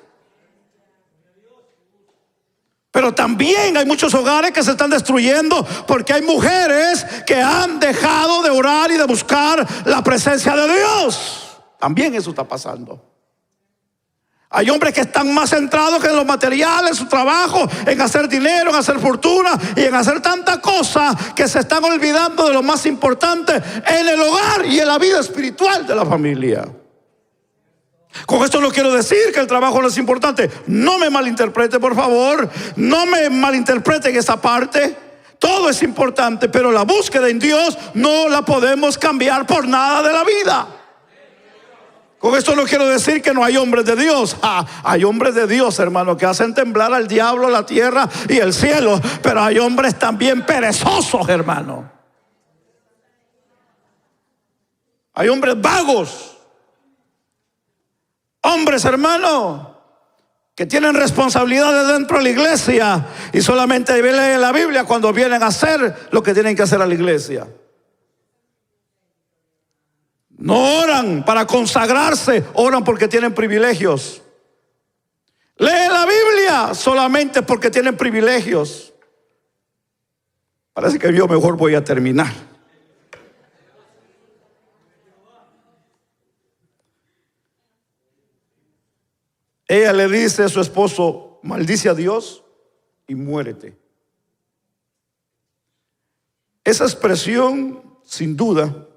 S2: Pero también hay muchos hogares que se están destruyendo porque hay mujeres que han dejado de orar y de buscar la presencia de Dios. También eso está pasando. Hay hombres que están más centrados que en los materiales, en su trabajo, en hacer dinero, en hacer fortuna y en hacer tanta cosa, que se están olvidando de lo más importante en el hogar y en la vida espiritual de la familia. Con esto no quiero decir que el trabajo no es importante. No me malinterprete, por favor. No me malinterpreten esa parte. Todo es importante, pero la búsqueda en Dios no la podemos cambiar por nada de la vida. Con esto no quiero decir que no hay hombres de Dios. Hay hombres de Dios, hermano, que hacen temblar al diablo, la tierra y el cielo. Pero hay hombres también perezosos, hermano. Hay hombres vagos. Hombres, hermano, que tienen responsabilidades dentro de la iglesia y solamente leen la Biblia cuando vienen a hacer lo que tienen que hacer a la iglesia. No oran para consagrarse, oran porque tienen privilegios. Leen la Biblia solamente porque tienen privilegios. Parece que yo mejor voy a terminar. Ella le dice a su esposo: maldice a Dios y muérete. Esa expresión, sin duda,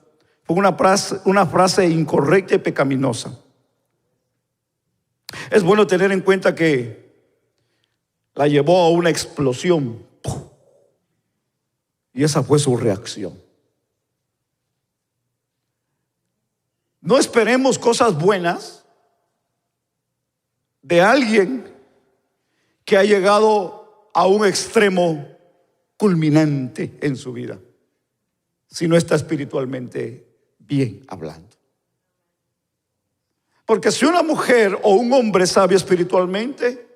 S2: fue una frase incorrecta y pecaminosa. Es bueno tener en cuenta que la llevó a una explosión. Y esa fue su reacción. No esperemos cosas buenas de alguien que ha llegado a un extremo culminante en su vida, si no está espiritualmente bien hablando. Porque si una mujer o un hombre sabio espiritualmente,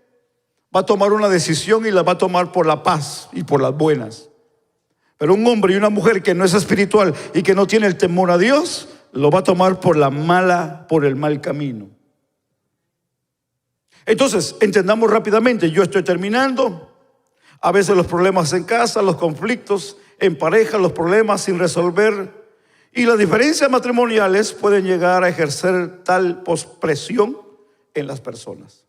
S2: va a tomar una decisión y la va a tomar por la paz y por las buenas. Pero un hombre y una mujer que no es espiritual y que no tiene el temor a Dios, lo va a tomar por el mal camino. Entonces, entendamos rápidamente, yo estoy terminando. A veces los problemas en casa, los conflictos en pareja, los problemas sin resolver y las diferencias matrimoniales pueden llegar a ejercer tal presión en las personas.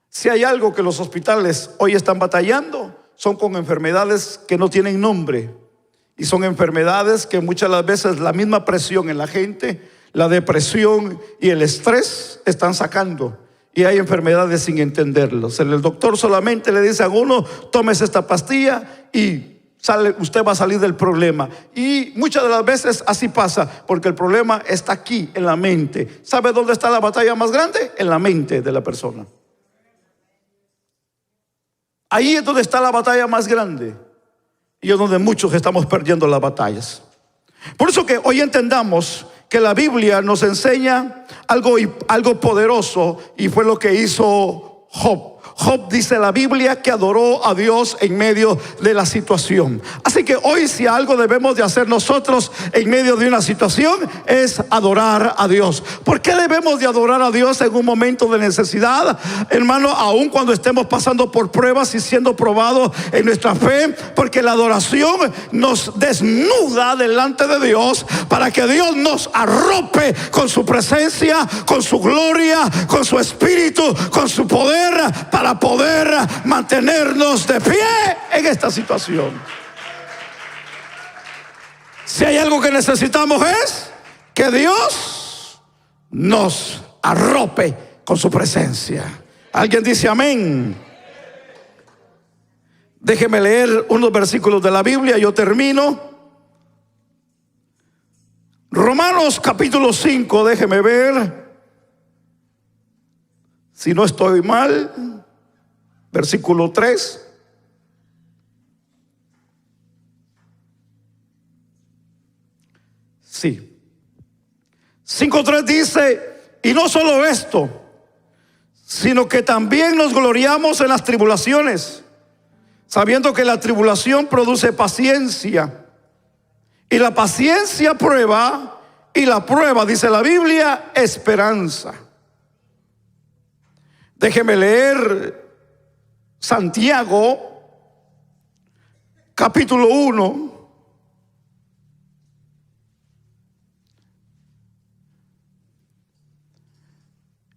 S2: Si hay algo que los hospitales hoy están batallando, son con enfermedades que no tienen nombre. Y son enfermedades que muchas de las veces la misma presión en la gente, la depresión y el estrés están sacando. y hay enfermedades sin entenderlo. El doctor solamente le dice a uno: tómese esta pastilla y usted va a salir del problema. Y muchas de las veces así pasa, porque el problema está aquí, en la mente. ¿Sabe dónde está la batalla más grande? En la mente de la persona. Ahí es donde está la batalla más grande, y es donde muchos estamos perdiendo las batallas. Por eso que hoy entendamos que la Biblia nos enseña algo poderoso, y fue lo que hizo Job. Job, dice la Biblia, que adoró a Dios en medio de la situación. Así que hoy, si algo debemos de hacer nosotros en medio de una situación, es adorar a Dios. ¿Por qué debemos de adorar a Dios en un momento de necesidad, hermano? Aun cuando estemos pasando por pruebas y siendo probados en nuestra fe, porque la adoración nos desnuda delante de Dios, para que Dios nos arrope con su presencia, con su gloria, con su espíritu, con su poder, para poder mantenernos de pie en esta situación. Si hay algo que necesitamos, es que Dios nos arrope con su presencia. ¿Alguien dice amén? Déjeme leer unos versículos de la Biblia, yo termino. Romanos capítulo 5, déjeme ver si no estoy mal. Versículo 3. Sí. 5:3 dice: y no solo esto, sino que también nos gloriamos en las tribulaciones, sabiendo que la tribulación produce paciencia, y la paciencia prueba, y la prueba, dice la Biblia, esperanza. Déjeme leer Santiago capítulo 1,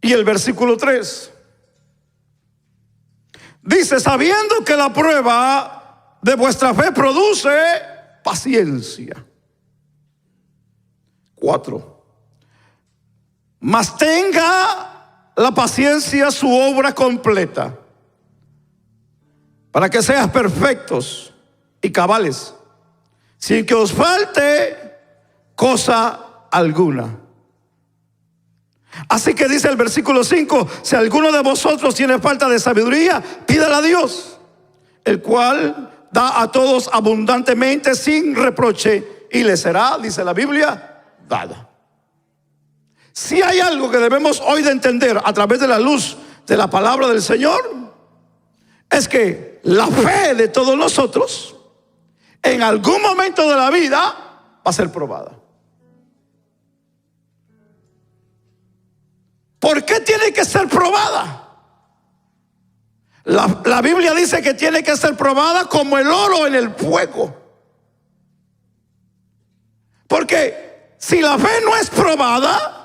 S2: y el versículo 3. Dice: sabiendo que la prueba de vuestra fe produce paciencia. 4. Mas tenga la paciencia su obra completa, para que seas perfectos y cabales, sin que os falte cosa alguna. Así que dice el versículo 5: si alguno de vosotros tiene falta de sabiduría, pídala a Dios, el cual da a todos abundantemente sin reproche, y le será, dice la Biblia, dada. Si hay algo que debemos hoy de entender a través de la luz de la palabra del Señor, es que la fe de todos nosotros en algún momento de la vida va a ser probada. ¿Por qué tiene que ser probada? La Biblia dice que tiene que ser probada como el oro en el fuego. Porque si la fe no es probada,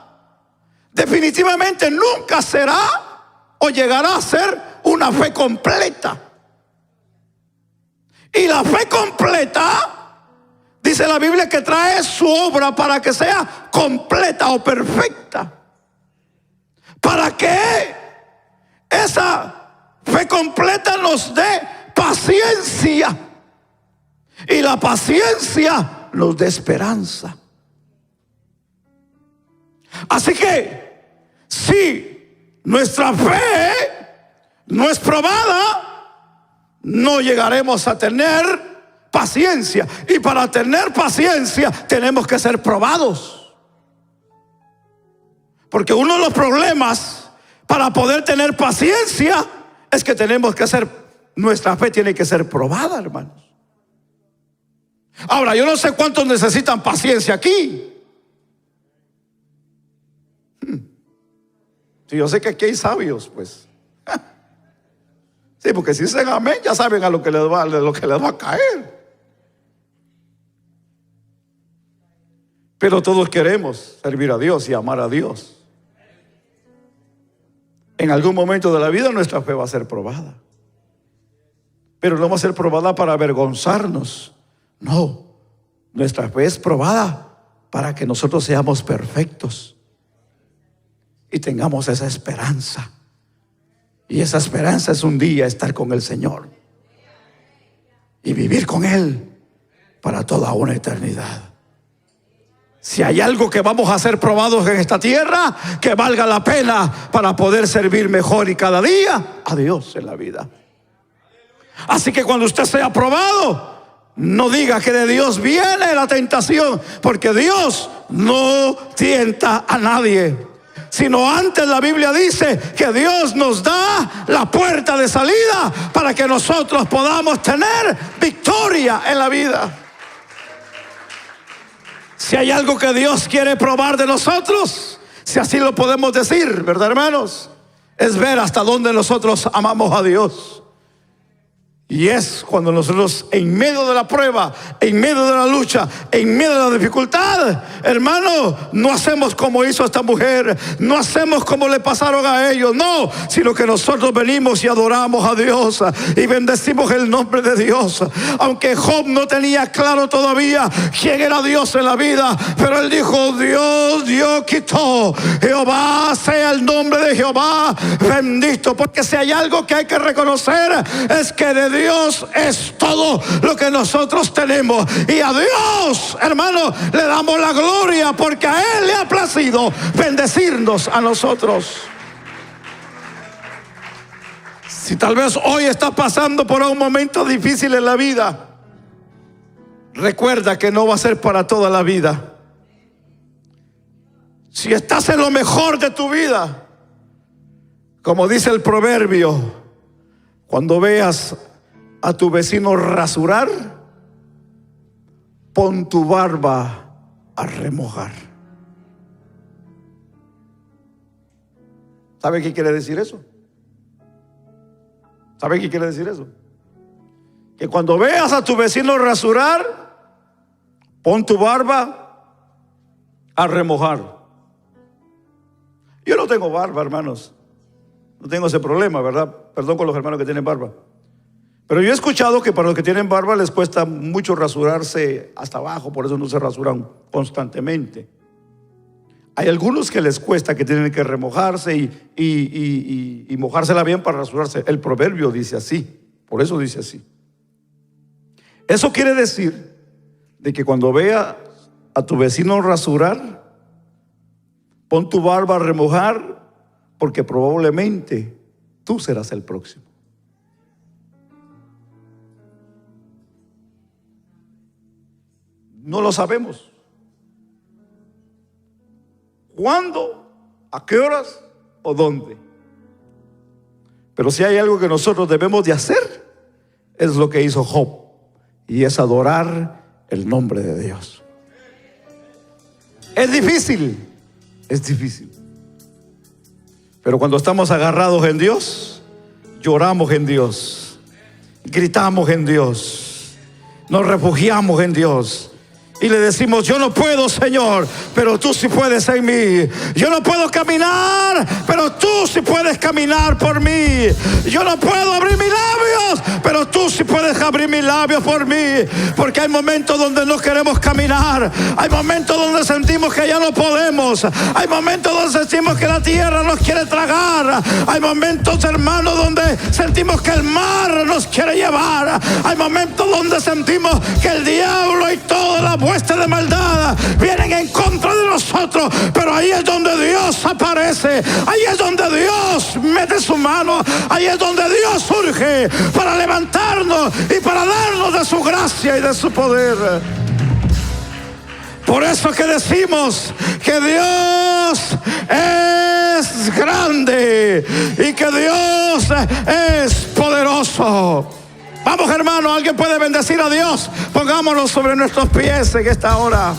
S2: definitivamente nunca será o llegará a ser una fe completa. Y la fe completa, dice la Biblia, que trae su obra para que sea completa o perfecta. Para que esa fe completa nos dé paciencia, y la paciencia nos dé esperanza. Así que si nuestra fe no es probada, no llegaremos a tener paciencia. Y para tener paciencia tenemos que ser probados. Porque uno de los problemas para poder tener paciencia es que tenemos que ser, nuestra fe tiene que ser probada, hermanos. Ahora, yo no sé cuántos necesitan paciencia aquí. Sí, yo sé que aquí hay sabios, pues. Sí, porque si dicen amén, ya saben a lo que les va a caer. Pero todos queremos servir a Dios y amar a Dios. En algún momento de la vida nuestra fe va a ser probada. Pero no va a ser probada para avergonzarnos. No, nuestra fe es probada para que nosotros seamos perfectos y tengamos esa esperanza Y esa esperanza es un día estar con el Señor y vivir con Él para toda una eternidad. Si hay algo que vamos a ser probados en esta tierra, que valga la pena para poder servir mejor y cada día a Dios en la vida. Así que cuando usted sea probado, no diga que de Dios viene la tentación, porque Dios no tienta a nadie, sino antes la Biblia dice que Dios nos da la puerta de salida para que nosotros podamos tener victoria en la vida. Si hay algo que Dios quiere probar de nosotros, si así lo podemos decir, ¿verdad, hermanos? Es ver hasta dónde nosotros amamos a Dios. Y es cuando nosotros, en medio de la prueba, en medio de la lucha, en medio de la dificultad, hermano, no hacemos como hizo esta mujer, no hacemos como le pasaron a ellos, no, sino que nosotros venimos y adoramos a Dios y bendecimos el nombre de Dios. Aunque Job no tenía claro todavía quién era Dios en la vida, pero él dijo: Dios quitó, Jehová sea el nombre de Jehová bendito. Porque si hay algo que hay que reconocer, es que de Dios es todo lo que nosotros tenemos, y a Dios, hermano, le damos la gloria, porque a Él le ha placido bendecirnos a nosotros. Si tal vez hoy estás pasando por un momento difícil en la vida, recuerda que no va a ser para toda la vida. Si estás en lo mejor de tu vida, como dice el proverbio, cuando veas a tu vecino rasurar, pon tu barba a remojar. ¿Sabe qué quiere decir eso? ¿Sabe qué quiere decir eso? Que cuando veas a tu vecino rasurar, pon tu barba a remojar. Yo no tengo barba, hermanos. No tengo ese problema, ¿verdad? Perdón con los hermanos que tienen barba. Pero yo he escuchado que para los que tienen barba les cuesta mucho rasurarse hasta abajo, por eso no se rasuran constantemente. Hay algunos que les cuesta, que tienen que remojarse y mojársela bien para rasurarse. El proverbio dice así, por eso dice así. Eso quiere decir de que cuando vea a tu vecino rasurar, pon tu barba a remojar, porque probablemente tú serás el próximo. No lo sabemos. ¿Cuándo? ¿A qué horas? ¿O dónde? Pero si hay algo que nosotros debemos de hacer, es lo que hizo Job, y es adorar el nombre de Dios. Es difícil, pero cuando estamos agarrados en Dios, lloramos en Dios, gritamos en Dios, nos refugiamos en Dios. Y le decimos: yo no puedo, Señor, pero tú sí puedes en mí. Yo no puedo caminar, pero tú sí puedes caminar por mí. Yo no puedo abrir mis labios, pero tú sí puedes abrir mis labios por mí. Porque hay momentos donde no queremos caminar. Hay momentos donde sentimos que ya no podemos. Hay momentos donde sentimos que la tierra nos quiere tragar. Hay momentos, hermanos, donde sentimos que el mar nos quiere llevar. Hay momentos donde sentimos que el diablo y toda la hueste de maldad vienen en contra de nosotros, pero ahí es donde Dios aparece, ahí es donde Dios mete su mano, ahí es donde Dios surge para levantarnos y para darnos de su gracia y de su poder. Por eso que decimos que Dios es grande y que Dios es poderoso. Vamos, hermano, ¿alguien puede bendecir a Dios? Pongámonos sobre nuestros pies en esta hora.